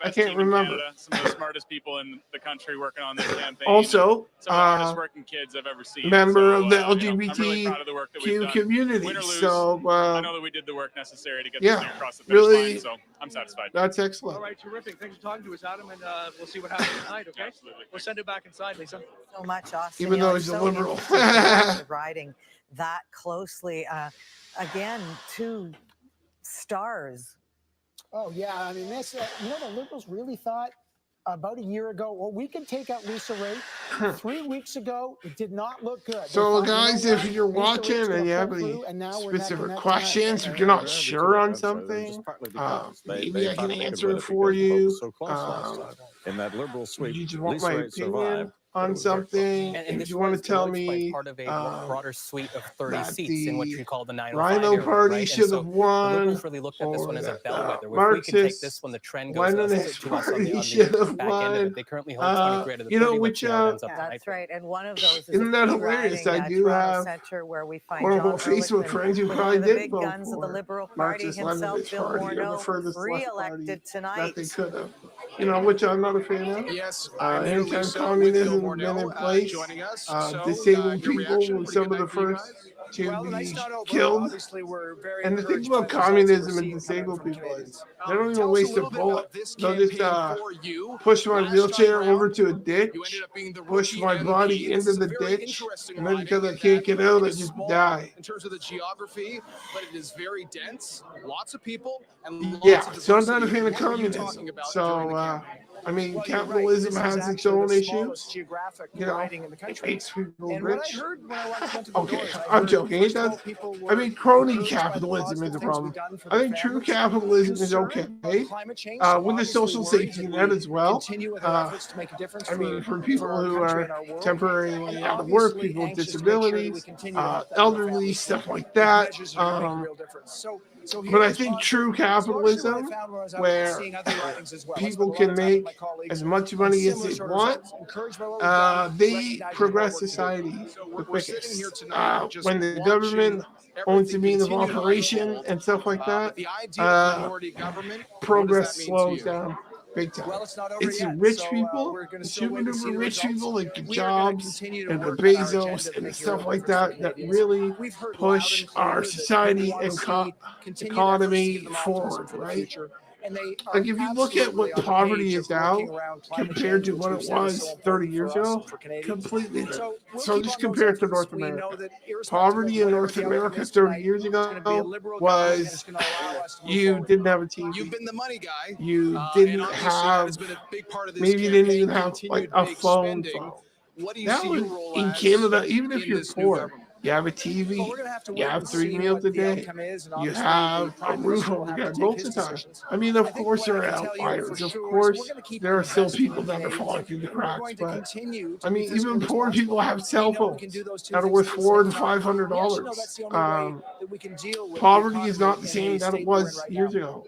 I can't remember. Some of the smartest people in the country working on this campaign. Also, some of the hardest working kids I've ever seen. Member of the LGBTQ community. So I know that we did the work necessary to get this thing across the finish line, so I'm satisfied. That's excellent. All right, terrific. Thanks for talking to us, Adam, and we'll see what happens tonight, okay? Absolutely. We'll send it back inside, Lisa. So much, Austin. Even though he's a liberal. Riding that closely. Again, 2 stars. Oh, yeah. I mean, this, you know, the Liberals really thought about a year ago, well, we can take out Lisa Raitt. 3 weeks ago, it did not look good. So, guys, if you're watching and you have any specific questions, if you're not sure on something, maybe I can answer it for you. In that liberal sweep, you just want my opinion on something, and if you want to tell me part of a broader suite of 30 seats in what you call the 905 Rhino area, Party right? should have won. The Liberals really looked at this one as a bellwether. If we can take this one, the trend goes to us on the back end of it. They currently hold 23 out of the 30, which ends up That's right, and one of those is isn't that hilarious? I do have Center, where we find one of our John Facebook Ehrlichman, friends who one probably of the did big vote guns of the for Liberal Party Marxist himself, Leninist Bill Party, or the Morneau, furthest left party re-elected tonight. that they could have. You know, which I'm not a fan of. Yes, anytime communism has been in place, disabled people were some of the first to be killed. And the thing about communism and disabled people is they don't even waste a bullet. They'll just push my wheelchair over to a ditch, push my body into the ditch, and then because I can't get out, I just die. In terms of the geography, but it is very dense, lots of people, and So I'm not a fan of communism. So I mean, capitalism has its own issues. You know, it makes people rich. Okay, I'm joking. It does. I mean, crony capitalism is a problem. I think true capitalism is okay with the social safety net as well. I mean, for people who are temporarily out of work, people with disabilities, elderly, stuff like that. So but I think true capitalism, where people can make as much money as they want, they progress society the quickest. When the government owns the means of operation and stuff like that, progress slows down big time. It's the rich people, the super duper rich people like the Jobs and the Bezos and the stuff like that that really push our society and economy forward, right? Like if you look at what poverty is now compared to what it was 30 years ago, completely different. So just compare it to North America. Poverty in North America 30 years ago was you didn't have a TV. You've been the money guy. You didn't have, maybe you didn't even have like a phone. What do you That see was your role in as Canada, even if in you're this new poor. government? You have a TV, you have 3 meals a day, you have a roof over your head most of the time. I mean, of course there are outliers. Of course there are still people that are falling through the cracks, but I mean, even poor people have cell phones that are worth $400 and $500. Poverty is not the same that it was years ago.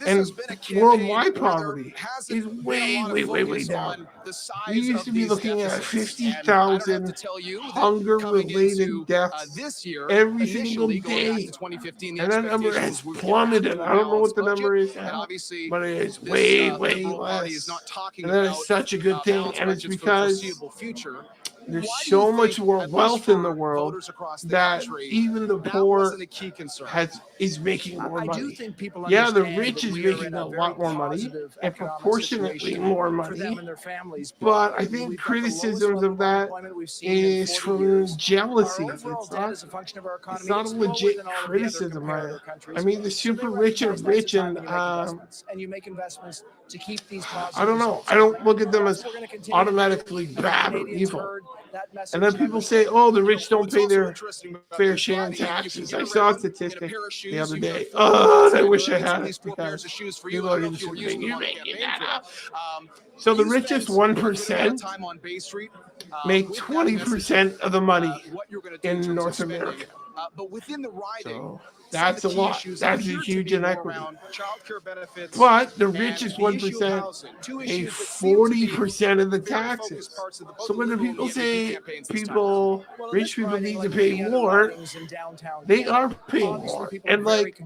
And worldwide poverty is way down. We used to be looking at 50,000 hunger-related deaths every single day, and that number has plummeted. I don't know what the number is now, but it is way less. And that is such a good thing, and it's because there's so much more wealth in the world that even the poor is making more money. Yeah, the rich is making a lot more money and proportionately more money. But I think criticisms of that is from jealousy. It's not a legit criticism. I mean, the super rich are rich, and you make investments to keep these I don't know. I don't look at them as automatically bad or evil. And then people say, oh, the rich don't pay their fair share in taxes. I saw a statistic the other day. Oh, I wish I had it because people are just saying, you're making that up. So the richest 1% make 20% of the money in North America. But within the riding, so that's a lot. That's a huge inequity. But the richest 1% pay 40% of the taxes. So when the people say rich people need to pay more, they are paying more. And like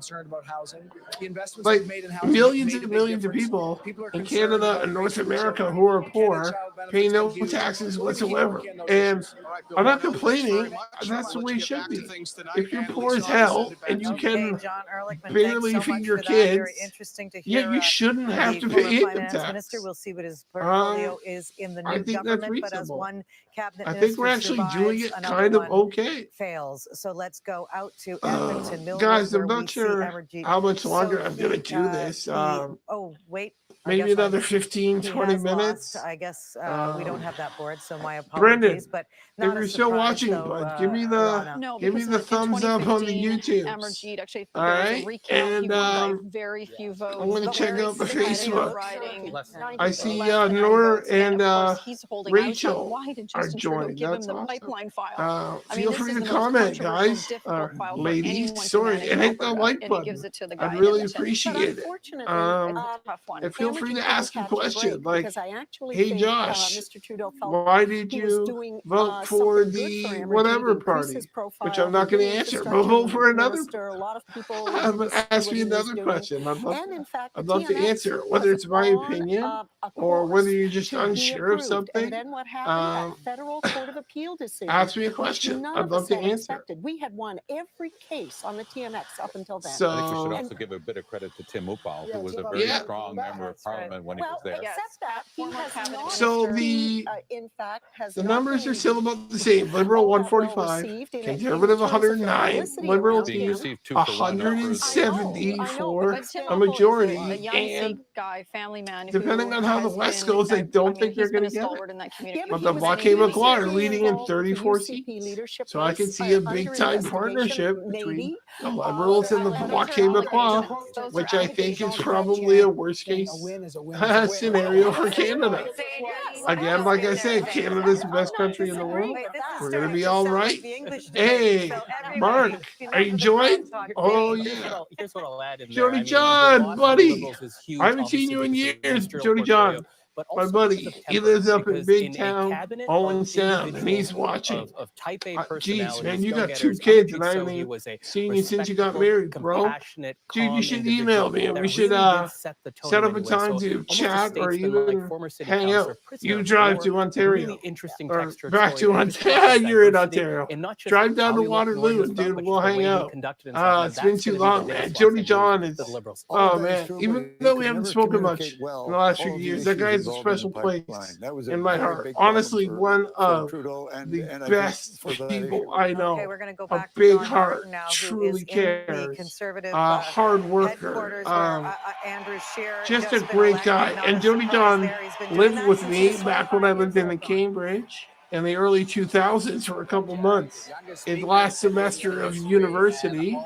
millions and millions of people in Canada and North America who are poor pay no taxes whatsoever. And I'm not complaining. That's the way it should be. If you're poor as hell and you can barely feed your kids, yeah, you shouldn't have to pay income tax. We'll see what his portfolio is in the new government, but as one cabinet I think we're actually doing it kind of okay. Fails. So let's go out to Edmonton. Guys, I'm not sure how much longer I'm going to do this. Oh, wait. Maybe another 15, 20 minutes. I guess we don't have that board, so my apologies. Brendan, but if you're still watching, bud, give me the thumbs up on the YouTube. Actually, all right, and very few votes. I'm going to check out the Facebook. I see Nora and Rachel are joining. That's awesome. Feel free to comment, guys, ladies. Sorry, it ain't the like button. I really appreciate it. And feel free to ask a question, like, hey Josh, why did you vote for the whatever party? Which I'm not going to answer, but vote for another. Ask me another question. I'd love to answer it, whether it's my opinion or whether you're just unsure of something. Federal Court of Appeal decision. Ask me a question. I'd love to answer. We had won every case on the TMX up until then. So I think we should also give a bit of credit to Tim Upal, who was a very strong member of Parliament when he was there. Except that he has not. So the numbers are still about the same. Liberal 145, Conservative 109, Liberal 170 for a majority. And family man, depending on how the West goes, I don't think they're going to get it. But the Bloc Québécois are leading in 34 seats. So I can see a big time partnership between the Liberals and the Bloc Québécois, which I think is probably a worst case win is a win. Is a win. scenario for Canada. Again, like I said, Canada's the best country in the world. We're going to be all right. Hey, Mark, are you enjoying? Oh, yeah. Here's what I'll add in there. Jody I mean, the John, loss of buddy. Liberals is huge, I haven't seen obviously, you in because of the years, ministerial Jody portfolio, John. but My also buddy, because of he lives up in because Big in a Town, cabinet Owen of Sound, and he's individuals watching. of type A Geez, personalities, man, you got go-getters, 2 kids, and I Patrick, so he haven't was a seen you since you got respectful, married, bro. compassionate, Dude, you calm should individual email me, and that we should really did set the tone set in up a many ways. time So to almost a chat or statesman-like even former city hang councillor, out. prisoner You of drive war, to Ontario. really interesting Or texture back to story that Ontario. expresses You're in diversity Ontario. in not just Drive down how to we look Waterloo, north and and dude, south, we'll but the hang way we out. conducted ourselves, It's and been that's too gonna be the long, man. biggest Jody loss, I John believe, is, to the Liberals. All oh of that is man, true, even but he though could we haven't never spoken much communicate well in the last few all of the years, that issues guy's a involved in the special place pipeline. That was a in my very heart. big problem Honestly, one of Trudeau, and the I think best for that people issue. I know. Okay, we're going to go A back to big Don heart, Martin now, who is truly in the cares. Conservative Hard worker. headquarters where Andrew Scheer Just a just been great elected. guy. Not And a Jody surprise John there. He's been doing lived that with since me he was back when I 25 lived years in the old. Cambridge in the early 2000s for a couple months. His last semester of university,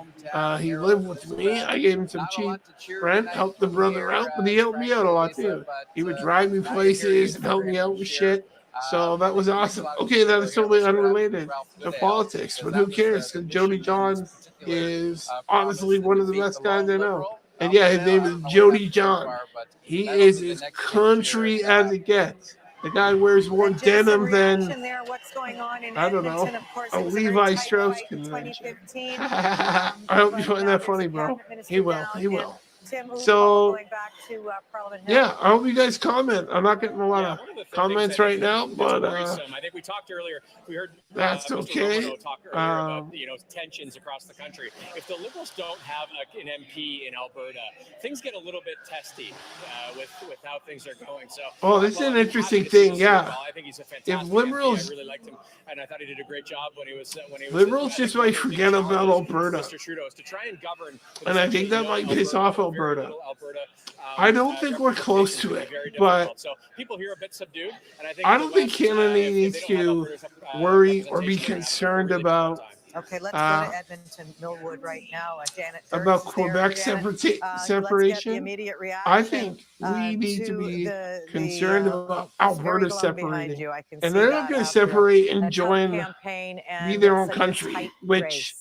he lived with me. I gave him some cheap rent, helped the brother out, but he helped me out a lot too. He would drive me places and help me out with shit. So that was awesome. Okay, that is totally unrelated to politics, but who cares? Because Jody John is honestly one of the best guys I know. And yeah, his name is Jody John. He is as country as it gets. The guy wears more denim than, There, what's going on in I don't know, Edmonton? Of course, a it was a very Levi tight Strauss fight in convention. 2015. I hope you find that funny, bro. He will. He will. Tim Uval So, going back to Parliament Hill. yeah, I hope you guys comment. I'm not getting a lot of One of the comments things I right think now, that's but worrisome. I think we talked earlier. We heard that's Mr. okay. Romano talk earlier about tensions across the country. If the Liberals don't have an MP in Alberta, things get a little bit testy with how things are going. So, oh, this is an interesting thing. Yeah, I think he's a fantastic if liberals, MP. I really liked him, and I thought he did a great job when he was liberals just might forget about Alberta, Mr. Trudeau, is to try and govern. and I think that might piss off Alberta. I don't think we're close to it, but so people here are a bit subdued, and I don't think Canada needs to worry or be concerned about. Okay, let's go to Edmonton, Millwood right now. Janet About Dirks is Quebec there. Janet, separation. Let's get the immediate reaction. I think we need to be concerned about Alberta separating, and they're not going to separate and join, be their own country, which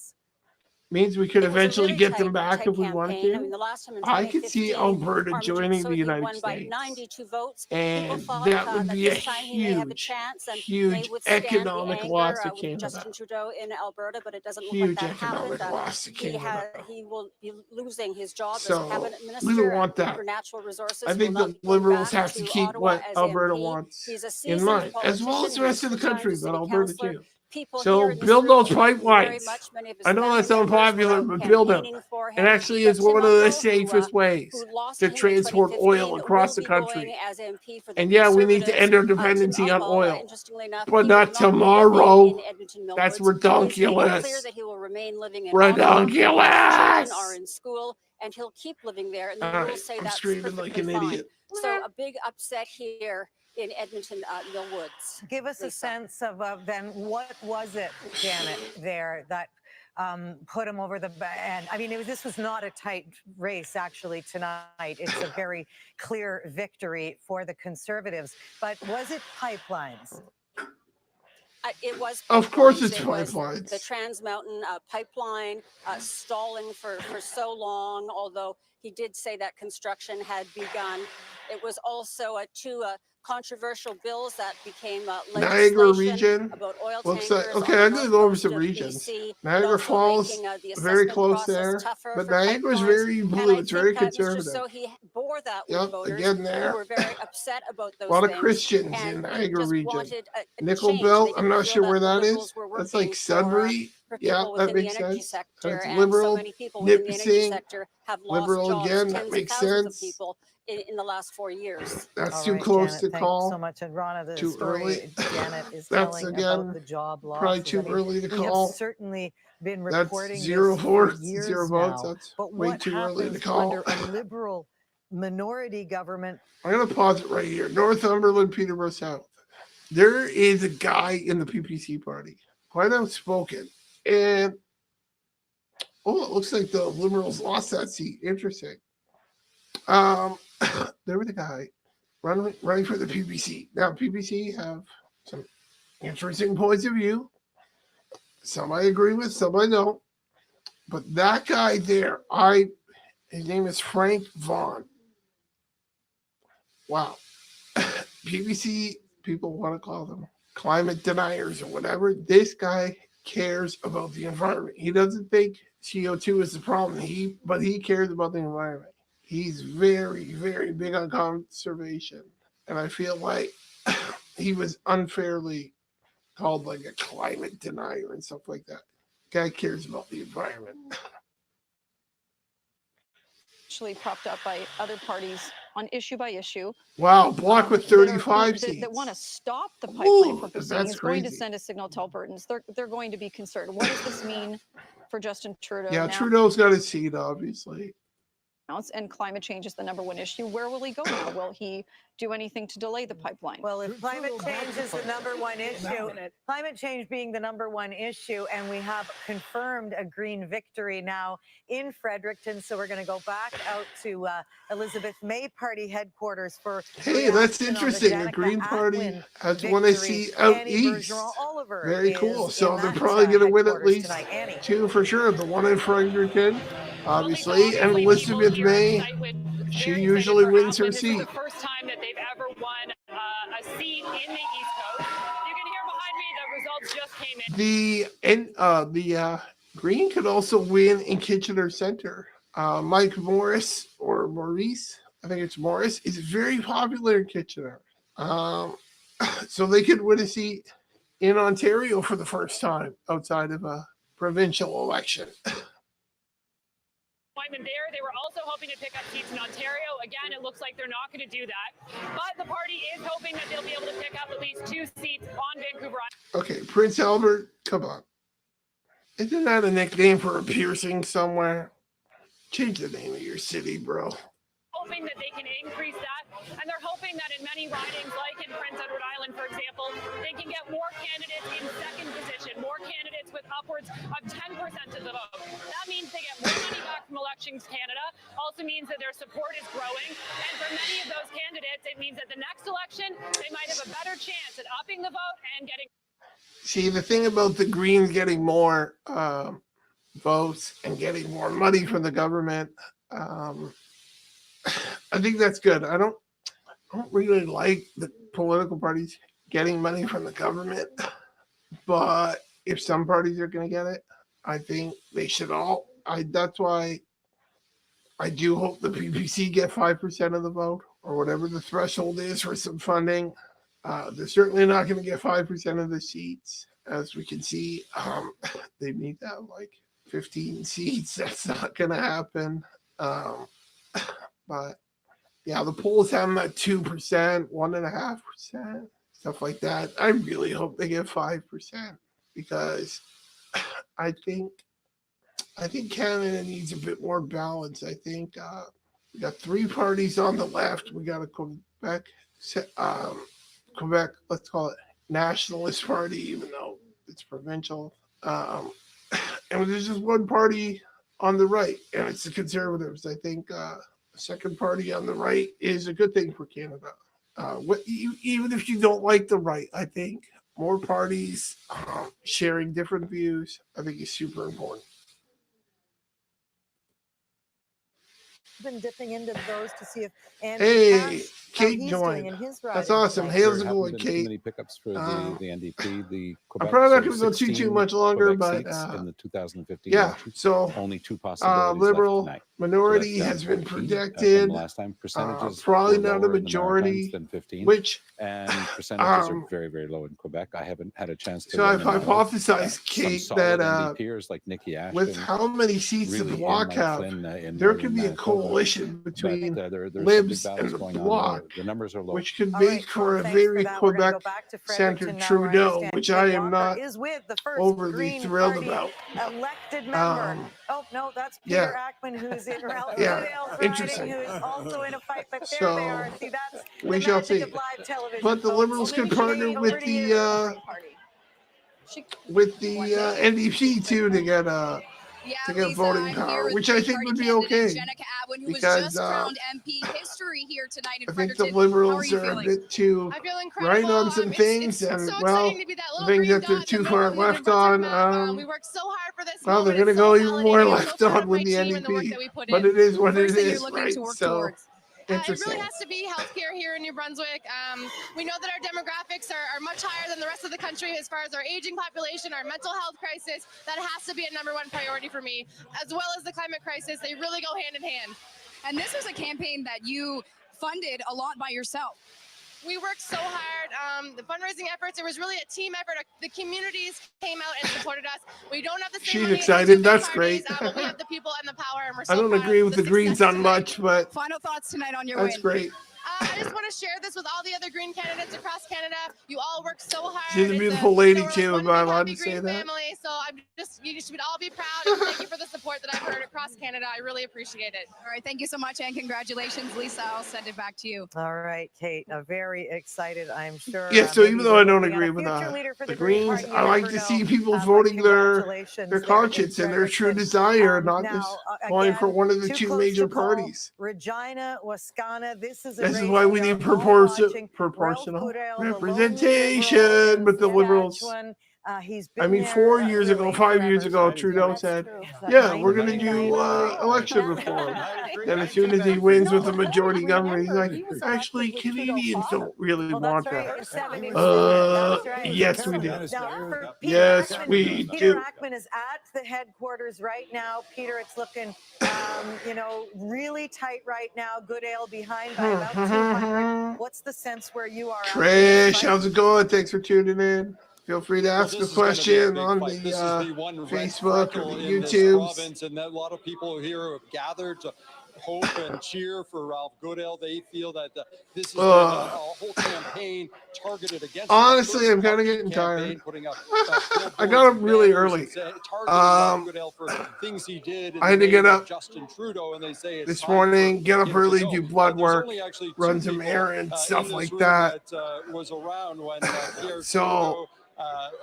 means we could eventually get them back if we wanted to. I mean, the last time in I could see 2015, Alberta Armitage joining the Sohi United won by States. 92 votes. And People thought that would be a this time he may have a huge, chance and huge may withstand the economic anger, loss to with Canada. Justin Trudeau in Alberta, but it doesn't look Huge like that economic happened. loss to Canada. He will be losing his job So, as cabinet minister we don't want that. for natural resources. I think He will the not be going Liberals back have to keep Ottawa what as Alberta MP. wants He's a in seasoned mind, as well as the politician. rest of the He's been country, city but Alberta councillor. too. People So here in this build room those very pipelines. much, many of his I know family that's unpopular, members were but out build them. campaigning for It him. actually But is Tim one of the Uval, safest ways lost to him in transport 2015, oil across the will be going country. as MP for the And yeah, we need to Conservatives. end our Tim dependency on Uval, oil, interestingly enough, but he not will not be living tomorrow. in Edmonton Millwoods. That's He has made it redonkulous. clear that he will remain living in Ottawa. His children Redonkulous. are in school, and he'll keep living there. And the All rules right, say I'm that's screaming like perfectly an fine. idiot. So a big upset here in Edmonton Millwoods. Give us a sense of then what was it, Janet, there that put him over the end? I mean, this was not a tight race actually tonight. It's a very clear victory for the Conservatives. But was it pipelines? It was. Of course it's It was pipelines. The Trans Mountain pipeline stalling for so long, although he did say that construction had begun. It was also two controversial bills that became Niagara legislation region about oil looks tankers like, on okay, the I'm going to north go over coast some of regions. BC, Niagara also Falls, making, the very assessment close process there, tougher but for Niagara's pipelines. very And blue. I It's very think, conservative. Mr. Sohi bore that with Yep, voters again who there. were very upset about those A lot of things, Christians and in they Niagara just region. wanted a Nickel change. Belt, They I'm didn't not feel sure that where the that Liberals is. were That's working like for, Sudbury. for Yeah, people that within the makes energy sense. sector, That's and liberal. so many people within the energy Nipissing, sector have lost liberal jobs. again. That Tens makes of thousands sense. of people in the last 4 years. That's All too right, close Janet, to thanks call. so much. And Rana, the Too story early. Janet is That's telling again about the job losses. probably too I mean, early to we call. have certainly been That's reporting zero this for votes, years zero votes. now. That's But way what too early to happens call. under a liberal minority government? I'm going to pause it right here. Northumberland, Peterborough South. There is a guy in the PPC party, quite outspoken. And, it looks like the Liberals lost that seat. Interesting. they were the guy running for the PPC. Now, PPC have some interesting points of view. Some I agree with, some I don't. But that guy there, his name is Frank Vaughn. Wow. PPC, people want to call them climate deniers or whatever. This guy cares about the environment. He doesn't think CO2 is the problem, but he cares about the environment. He's very, very big on conservation. And I feel like he was unfairly called like a climate denier and stuff like that. Guy cares about the environment. Actually propped up by other parties on issue by issue. Wow, block with 35 seats. That want to stop the pipeline from proceeding. That's It's going to crazy. send a signal to Albertans. They're going to be concerned. What does this mean for Justin Trudeau? Yeah, now? Trudeau's got a seat, obviously. And climate change is the number one issue. Where will he go now? Will he do anything to delay the pipeline? Well, if climate change is the number one issue, climate change being the number one issue, and we have confirmed a green victory now in Fredericton. So we're going to go back out to Elizabeth May Party headquarters for. Hey, that's interesting. The Green Party has won a seat out east. Very cool. So they're probably going to win at least two for sure. The one in Fredericton, obviously, and Elizabeth May. She usually wins her seat. The first time that they've ever won a seat in the East Coast. You can hear behind me the results just came in. The Green could also win in Kitchener Center. Mike Morris or Maurice, I think it's Morris, is very popular in Kitchener. So they could win a seat in Ontario for the first time outside of a provincial election. Appointment there. They were also hoping to pick up seats in Ontario. Again, it looks like they're not going to do that. But the party is hoping that they'll be able to pick up at least 2 seats on Vancouver Island. Okay, Prince Albert, come on. Isn't that a nickname for a piercing somewhere? Change the name of your city, bro. Hoping that they can increase that. And they're hoping that in many ridings, like in Prince Edward Island, for example, they can get more candidates in second position, more candidates with upwards of 10% of the vote. That means they get more money back from Elections Canada, also means that their support is growing. And for many of those candidates, it means that the next election, they might have a better chance at upping the vote and getting. See, the thing about the Greens getting more votes and getting more money from the government, I think that's good. I don't really like the political parties getting money from the government, but if some parties are going to get it, I think they should all. That's why I do hope the PPC get 5% of the vote or whatever the threshold is for some funding. They're certainly not going to get 5% of the seats. As we can see, they need to have like 15 seats. That's not going to happen. But yeah, the polls have them at 2%, 1.5%, stuff like that. I really hope they get 5% because I think Canada needs a bit more balance. I think we got 3 parties on the left. We got a Quebec, let's call it nationalist party, even though it's provincial. And there's just one party on the right, and it's the Conservatives. I think a second party on the right is a good thing for Canada. Even if you don't like the right, I think more parties sharing different views, I think is super important. Been dipping into those to see if Hey, Kate joined. That's awesome. Hey, how's it There going, haven't been too Kate? many pickups for the NDP. The I'm Quebec, probably not so going to go 16 too much longer, Quebec but seats in the 2015 yeah. election. So only 2 possibilities liberal left tonight. minority So that's has been 14, projected. from last time percentages Probably were not a lower in the majority, Maritimes than 15, which and percentages are very, very low in Quebec. I haven't had a chance to. so run I've them all. hypothesized, Some Kate, solid that NDPers like Nikki Ashton, with how many seats really the in Bloc Mike have, Flynn, in there northern could be a Manitoba. coalition between there's some big Libs battles and the going on Bloc, there. The numbers are low. which could All make right, for a thanks for very that. We're gonna go Quebec back to centered Fredericton now, where I Trudeau, understand which Ken I am Walker not is with the first overly Green thrilled Party about. elected member. Oh no, that's Yeah. Peter Ackman, who's in Roundale Yeah, interesting. who is also in a fight. But there So, they are. See, that's we the shall magic see. of live television. But the folks. Liberals could partner Over with to you. the NDP too to get to get voting power, which I think would be okay. Jenica Atwood, who was Because just crowned MP history here tonight in I think the Fredericton. How are Liberals you are a feeling? bit too I feel right on some things, and well, things that they're too far left on. we worked so hard for this. Well, they're going to go even more left on with the NDP, but it is what it is, right? So It interesting. really has to be healthcare here in New Brunswick. We know that our demographics are much higher than the rest of the country as far as our aging population, our mental health crisis. That has to be a #1 priority for me, as well as the climate crisis. They really go hand in hand. And this was a campaign that you funded a lot by yourself. We worked so hard. The fundraising efforts, it was really a team effort. The communities came out and supported us. We don't have the same She's money as excited. the big That's parties, great. but we have the people and the power, and we're so I don't proud agree of with the Greens on much, but Final thoughts tonight on your that's win. great. I just want to share this with all the other Green candidates across Canada. You all work so hard. She's a It's beautiful lady we're like too. one Am I big allowed happy to say Green that? family. So you should all be proud, and thank you for the support that I've heard across Canada. I really appreciate it. All right, thank you so much, and congratulations, Lisa. I'll send it back to you. All right, Kate. Very excited, I'm sure. Yeah, so even maybe though I we're don't looking at agree a with future leader for the Green Greens, Party, I you like never to see know. people But voting their congratulations there in conscience and their true Fredericton. desire, not Now, just going for again, one of the too two close major to call. parties. Regina, Wascana, this is a This is race why we are need all watching. proportional Ralph Goodale, the lone representation with the Liberals. Saskatchewan. He's I been mean, there, 4 years ago, really 5 years forever. ago, Trudeau said, that yeah, we're going to 99? do election reform. Then as soon as he wins with a majority government, he's like, actually, Canadians don't really want that. Yes, we do. Yes, we Peter do. Ackman is at the headquarters right now. Peter, it's looking, really tight right now. Goodale behind by about 200. What's the sense where you are? after this Trish, fight? how's it going? Thanks for tuning in. Feel free to ask a this is gonna be a question big on fight. This is the the one red Facebook freckle or the in this YouTube. province, and a lot of people here have gathered to hope and cheer for Ralph Goodale. They feel that this has been a whole campaign targeted against. Honestly, I'm kind of getting tired. I got up really early. Things he did. I had to get up Justin Trudeau, and they say it's this time morning, for get up him to early, go. do blood work, Only actually two run some people, errands, stuff in this like room that. was around when Pierre So Trudeau,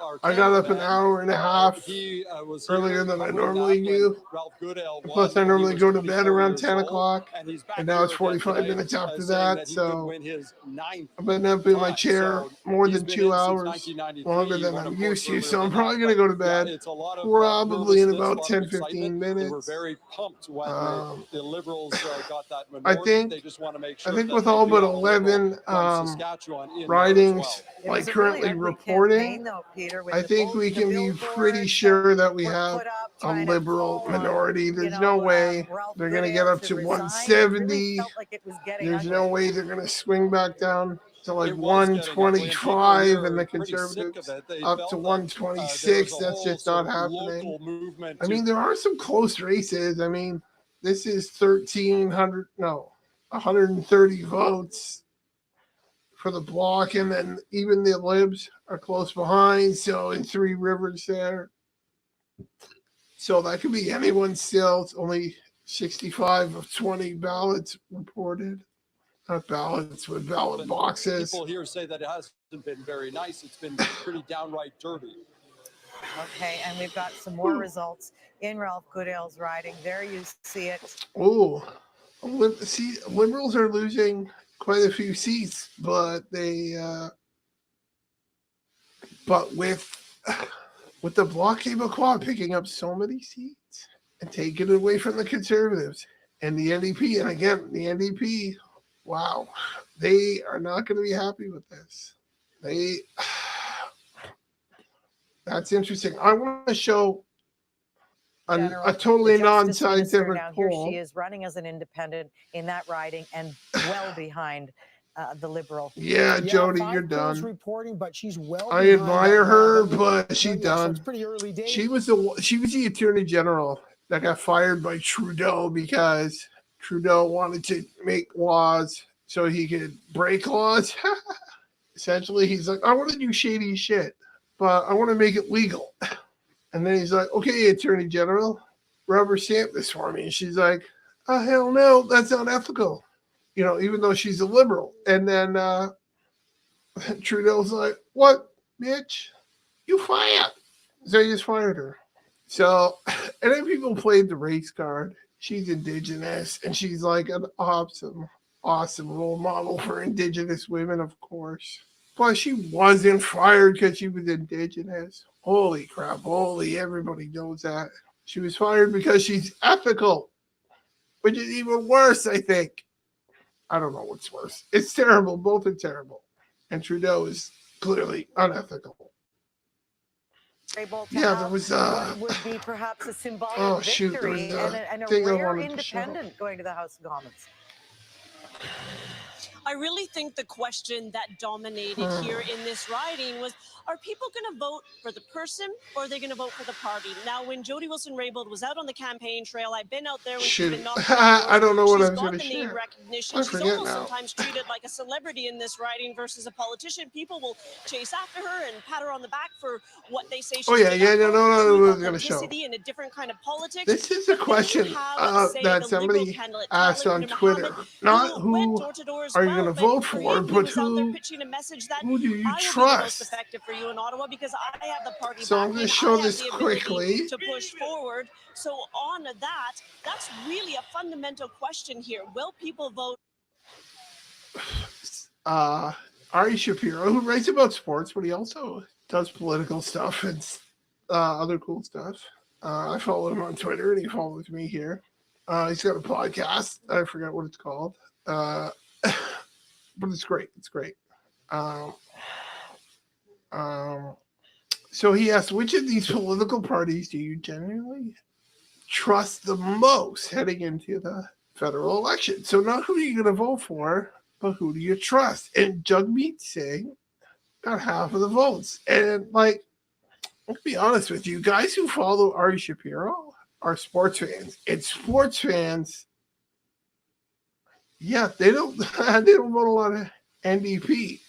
our I got up an cameraman, hour and a half he was earlier here than I covering normally that do. when Ralph Goodale won, Plus, I when he normally was go to bed 24 around years 10 old, o'clock, and he's back and now here it's again 45 tonight, minutes after saying that. he could So win his 9th I've been up in my time. chair So more he's than been 2 in since hours, 1993. longer He than won, I'm of used course, to. So earlier I'm than probably that, going to go to but yeah, bed it's a lot of probably in nervousness, about a lot 10, of 15 excitement. They were minutes. very pumped when the Liberals got that I minority. think, They just want to make sure I think that with they all beat but out the Liberal 11 from Saskatchewan in there as ridings well. It like was a currently really ugly reporting, campaign, though, Peter, with I the think we can be pretty sure that we have a trying to liberal call on, minority. There's no way Ralph they're going to get Goodale up to resign. It really 170. felt like it was getting There's ugly. no way they're going to swing back down to like It was getting ugly, and people 125 here and the are pretty sick of Conservatives it. They up felt to that, 126. there was a That's whole just sort not of happening. local movement I to mean, there are some close races. I mean, this is 130 votes for the bloc, and then even the Libs are close behind. So in Three Rivers there. So that could be anyone still. It's only 65 of 20 ballots reported. Not ballots, but ballot boxes. People here say that it hasn't been very nice. It's been pretty downright dirty. Okay, and we've got some more results in Ralph Goodale's riding. There you see it. Oh, see, Liberals are losing quite a few seats, but with the Bloc Québécois picking up so many seats and taking it away from the Conservatives and the NDP, and again, the NDP, wow, they are not going to be happy with this. That's interesting. I want to show a totally the Justice Minister non-scientific now, here poll. she is running as an independent in that riding and well behind the Liberal. Yeah, Jody, you're polls done. Reporting, but she's well I behind admire that her, level. but she's Yeah, so done. it's pretty early days. She was the Attorney General that got fired by Trudeau because Trudeau wanted to make laws so he could break laws. Essentially, he's like, I want to do shady shit, but I want to make it legal. And then he's like, okay, Attorney General, rubber stamp this for me. And she's like, oh, hell no, that's not ethical. You know, even though she's a liberal. And then Trudeau's like, what, bitch? You fired. So he just fired her. So And then people played the race card. She's Indigenous, and she's like an awesome role model for Indigenous women, of course. Plus, she wasn't fired because she was Indigenous. Holy crap, everybody knows that. She was fired because she's ethical, which is even worse, I think. I don't know what's worse. It's terrible. Both are terrible. And Trudeau is clearly unethical. Yeah, there was would be perhaps a symbolic shoot, victory there was and a thing I rare wanted to show. independent going to the House of Commons. I really think the question that dominated here in this riding was, are people going to vote for the person or are they going to vote for the party? Now, when Jody Wilson-Raybould was out on the campaign trail, I've been out there when she's been knocking I don't know what she's I was got going the to name share. recognition. I She's forget almost now. sometimes treated like a celebrity in this riding versus a politician. People will chase after her and pat her on the back for what they say she Oh, yeah, did. yeah, no, Truth, I was going to show. authenticity, and a different kind of politics. This is a question that somebody asked on Twitter. Not who are you going to vote for, but who do you trust? Effective for you in Ottawa because I have the party So I'm back going and to show I have this the ability quickly. to push forward. So on that, that's really a fundamental question here. Will people vote? Ari Shapiro, who writes about sports, but he also does political stuff and other cool stuff. I follow him on Twitter, and he follows me here. He's got a podcast. I forgot what it's called, but it's great. It's great. So he asked, which of these political parties do you genuinely trust the most heading into the federal election? So not who are you going to vote for, but who do you trust? And Jagmeet Singh got half of the votes. And like, I'll be honest with you, guys who follow Ari Shapiro are sports fans. And sports fans, yeah, they don't vote a lot of NDP.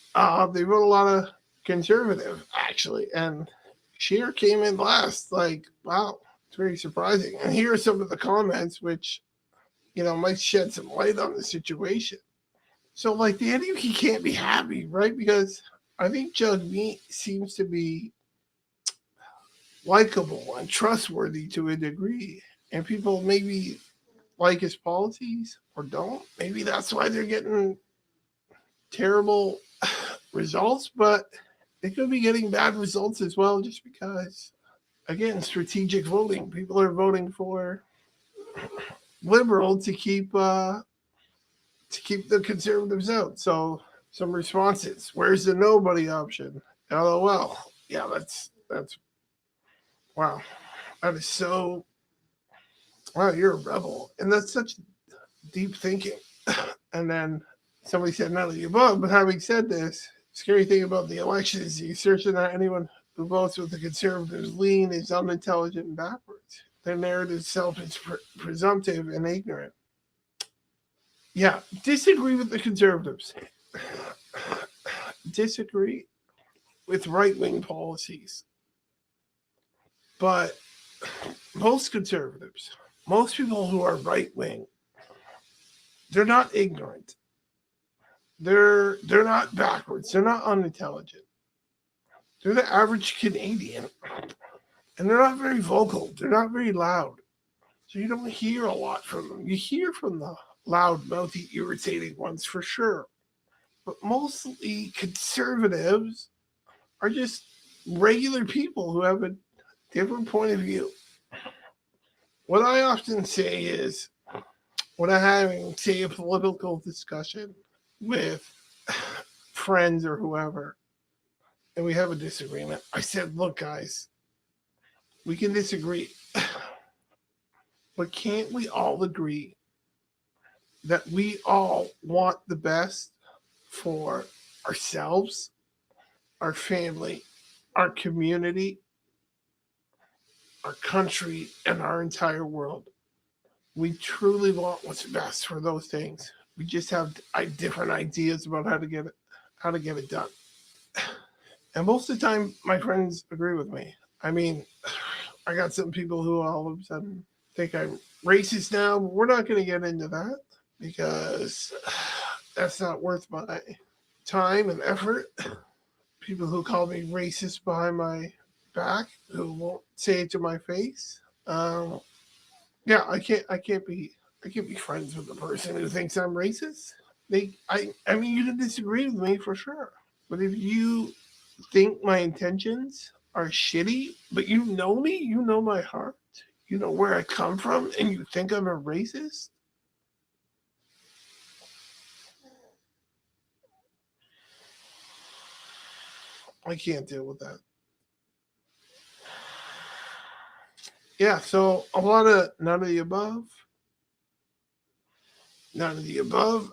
They vote a lot of conservative, actually. And Scheer came in last. Like, wow, it's very surprising. And here are some of the comments which, might shed some light on the situation. So, like, the NDP can't be happy, right? Because I think Jagmeet seems to be likable and trustworthy to a degree. And people maybe like his policies or don't. Maybe that's why they're getting terrible results, but they could be getting bad results as well, just because, again, strategic voting. People are voting for Liberal to keep the conservatives out. So some responses. Where's the nobody option? LOL. Yeah, that's wow. That is so. Wow, you're a rebel, and that's such deep thinking. And then somebody said none of the above. But having said this, scary thing about the election is the assertion that anyone who votes with the conservatives lean is unintelligent and backwards. Their narrative itself is presumptive and ignorant. Yeah, disagree with the conservatives. Disagree with right-wing policies. But most conservatives, most people who are right-wing, they're not ignorant. They're not backwards. They're not unintelligent. They're the average Canadian. And they're not very vocal. They're not very loud. So you don't hear a lot from them. You hear from the loud, mouthy, irritating ones for sure. But mostly conservatives are just regular people who have a different point of view. What I often say is, when I'm having, say, a political discussion with friends or whoever, and we have a disagreement, I said, look, guys, we can disagree, but can't we all agree that we all want the best for ourselves, our family, our community, our country, and our entire world? We truly want what's best for those things. We just have different ideas about how to get it done. And most of the time, my friends agree with me. I mean, I got some people who all of a sudden think I'm racist now, but we're not going to get into that because that's not worth my time and effort. People who call me racist behind my back, who won't say it to my face, Yeah, I can't be friends with the person who thinks I'm racist. I mean, you can disagree with me for sure, but if you think my intentions are shitty, but you know me, you know my heart, you know where I come from, and you think I'm a racist, I can't deal with that. Yeah, so a lot of none of the above. None of the above.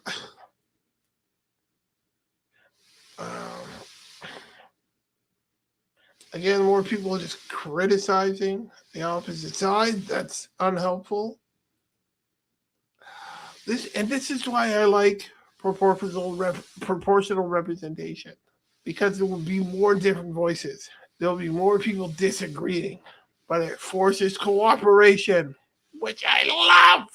Again, more people are just criticizing the opposite side. That's unhelpful. This is why I like proportional representation, because there will be more different voices. There'll be more people disagreeing, but it forces cooperation, which I love.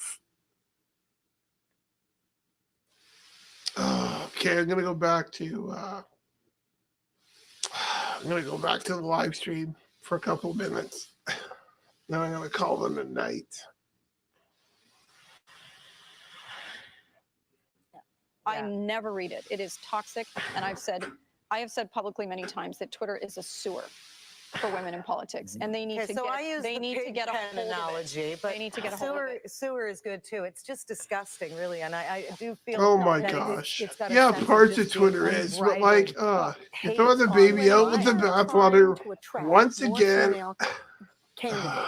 Okay, I'm gonna go back to the live stream for a couple of minutes. Then I'm gonna call them at night. I never read it. It is toxic, and I have said publicly many times that Twitter is a sewer for women in politics, and they need to so get. I use they the need to pig get a pen hold analogy, of it. but They need to get a hold of it. Sewer is good too. It's just disgusting, really, and I do feel. Oh my that gosh! it's got a Yeah, sense of parts of just being Twitter is, but like, unbridled you throw the baby out with the bathwater once again.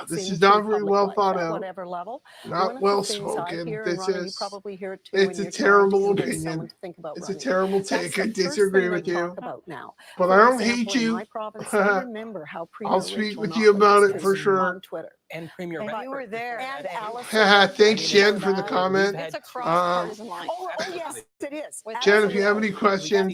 This is not very well thought out. Whatever level. Not well spoken. This is. Probably hear it too It's when a you're terrible trying to get someone opinion. to think about It's a running. terrible That's take. the I first disagree thing with they you. talk about now. But For I don't example, hate in you. my province, they remember how Premier I'll speak Rachel with you about Notley it for was sure. on Twitter. And Premier And you were there. And Haha, thanks, Jen, for the comment. It's a cross-partisan line. Oh, yes, it is. Jen, if you have any questions,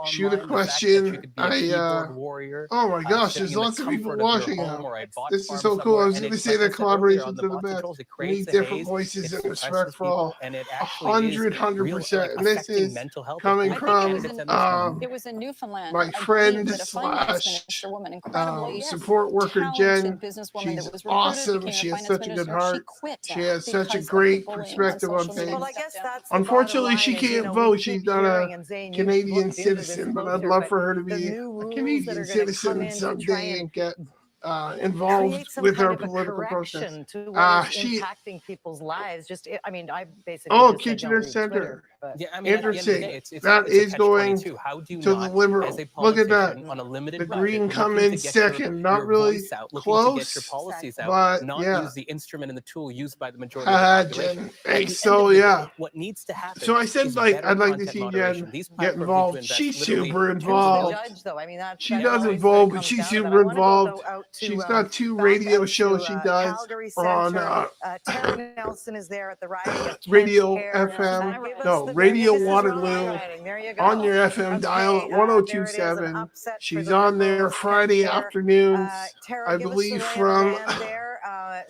shoot a question. Oh my gosh, there's lots of people watching now. This is so cool. I was going to say that collaborations are the best. We need different voices and respect for all. 100%. And this is coming from It was in Newfoundland. my I friend believe that a finance slash minister woman, incredibly support worker talented Jen. businesswoman that She's was recruited, awesome. became She a has finance such a good minister. She heart. quit She has such a because of the great bullying perspective on social media. things. Well, I guess that's the Unfortunately, bottom she line is, can't we vote. keep She's not hearing a and saying, Canadian looked into this citizen, but I'd closer, love but for her to the be new a rules that Canadian are gonna come citizen in to try someday and and get involved create some with kind our of a political process. correction to what is She impacting people's lives. Just, I mean, I basically Oh, just said Kitchener don't read Center. Twitter, but Yeah, I mean, at the end of the Interesting. day, it's That it's a is going catch-22. How do you to the not, Liberal. as a Look at that. politician on a limited The budget, Green come looking in to get second. Not your really voice out, looking to get your close, policies out, but not yeah. use the instrument and the tool used by the majority of the population. Jen. At Hey, the end so of the yeah. day, what needs to happen So I said, is like, better I'd like to content see moderation. Jen These get platforms need to involved. invest She's literally super tens of involved. judge, though. I mean, She that's does always what it involve, but comes she's down to. But I super want to go involved. out to She's got two back radio out shows to she does Calgary on Centre. Terry Nelson is there at the riding of Kent Radio Care. FM. Give us No, the Radio this is wrong Waterloo riding. There you go. on your FM dial at Okay, there it is, an 1027. upset for She's the on there Liberals. Friday Kent Care. afternoons, Tara, I give us the believe lay of the from land there.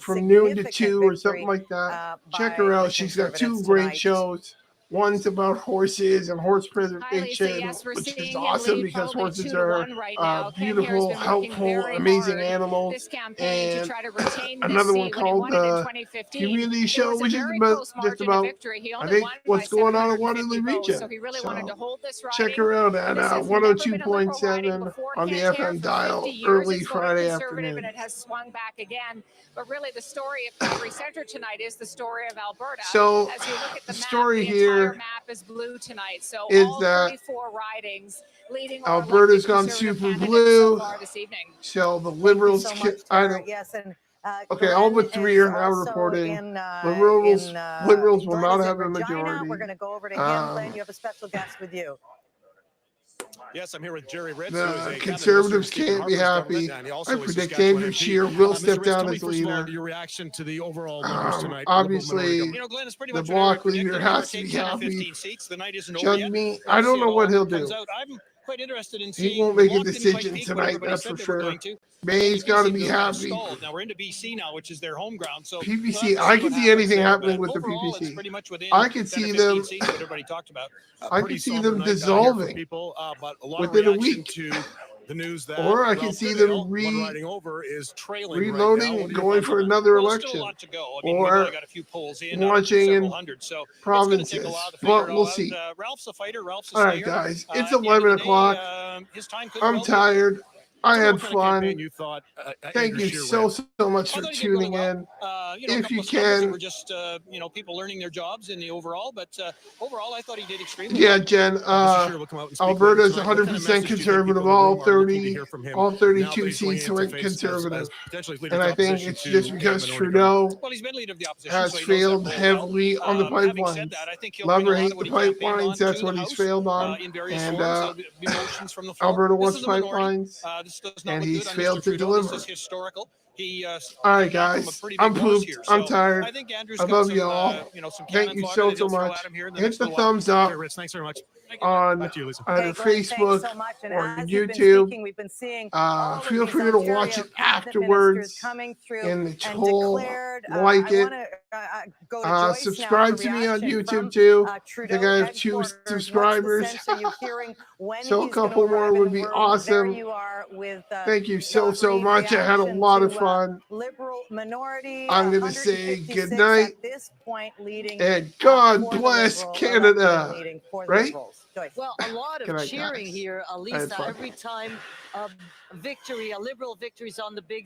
from noon to Significant 2 or something victory, like that. Check by her out. the She's got two Conservatives great tonight. shows. One's about horses and horse Hi, Lisa. preservation, Yes, we're which seeing is him awesome lead because probably horses 2 to are 1 right now. Ken Hare's beautiful, been working helpful, very amazing hard animals. this campaign to And try to retain this another one seat when he called won it in the 2015. Community It Show, was a which is very about close just margin of about victory. He I only think won what's by going on in 750 Waterloo votes, region. so he really wanted to hold this riding. Check her out at This has never been a Liberal riding 102.7 before on the Kent Hare FM for dial 50 years. early It's voted Friday Conservative, afternoon. and it has swung back again. But really, the story of Calgary Centre tonight is the story of Alberta. So as you look at the the story map, the entire here map is blue tonight. So is all that 34 ridings leading our Alberta's elected gone Conservative super candidates blue. so far this evening. So the Thank you Liberals, so much, I Tara. don't. Yes, and Okay, all Glenn but 3 is are now also reporting. in, Liberals will Glenn not is in have a Regina. majority. We're going to go over to him. Glenn, you have a special guest with you. Yes, I'm here with Jerry Ritz. The Conservatives can't be happy. I predict Andrew Scheer will step down as leader. Your reaction to the overall numbers tonight. Obviously, the Bloc leader has to be happy. Judge I don't know what he'll do. I'm quite interested in He won't make a decision tonight, that's for sure. May's got to be happy. Now we're into BC now, which is their home ground. So PPC, I can see anything happening with the PPC. I could see them. I could see them dissolving but a lot within of a reaction week. to the news that Or I can Ralph see Goodale, them one riding over, is trailing right reloading now. and going for another election, or launching in provinces. But we'll see. Ralph's a fighter. Ralph's a All right, slayer. guys, At it's the end of 11 the day, o'clock. his time could I'm well be tired. I So had what kind of campaign fun. you thought Thank Andrew you Scheer so much I for thought he did really tuning well. in. You know, a If couple you of struggles that can, were just you know, people learning their jobs in the overall, but overall, I thought he did extremely yeah, well. Jen. Mr. Scheer will come out and speak Alberta's later tonight. What kind 100% of message do you think conservative. people in the All room are looking to 30, hear from him all now that 32 he's going seats into went face conservative. as potentially leader And of I the think opposition it's to just a because minority government? Trudeau Well, he's been leader of the opposition, has so he knows that failed role well. heavily on the Having said pipelines. that, I think he'll Love bring a or lot hate of the what he campaigned pipelines, on that's to what the he's House failed on. in various And forms. There'll be motions from the floor. Alberta This wants is the minority. pipelines, This does not and look he's good on failed Mr. to Trudeau. deliver. This is historical. He All right, came down from a guys. pretty I'm big loss pooped. here. I'm So tired. I think Andrew's I got love some, y'all. you know, some Thank cannon you fodder so that he'll throw much. at him here in the Hit next the little while. thumbs up Okay, Rich, thanks very much. on Back to you, Lisa. either Okay, Glenn, Facebook thanks so much. And or as you've been YouTube. speaking, we've been seeing all of Feel these free to watch Ontario it cabinet ministers afterwards coming through in the and toll. declared. Like I it. want to go to Joyce Subscribe now for to me on reaction from YouTube too. I Trudeau think I have 2 headquarters. What's the subscribers. sense? Are you hearing when So a he's going to couple more arrive? would And be there awesome. you are with Thank you so Scott Reed much. I had a reaction lot of to, fun. Liberal minority. I'm going to say 156 good night at this point, leading and God for the bless Liberal Canada. electorate, leading for the Right? Liberals. Joyce. Well, a lot of Good night, cheering guys. here, I had Elisa. fun. Every time a victory, a Liberal victory is on the big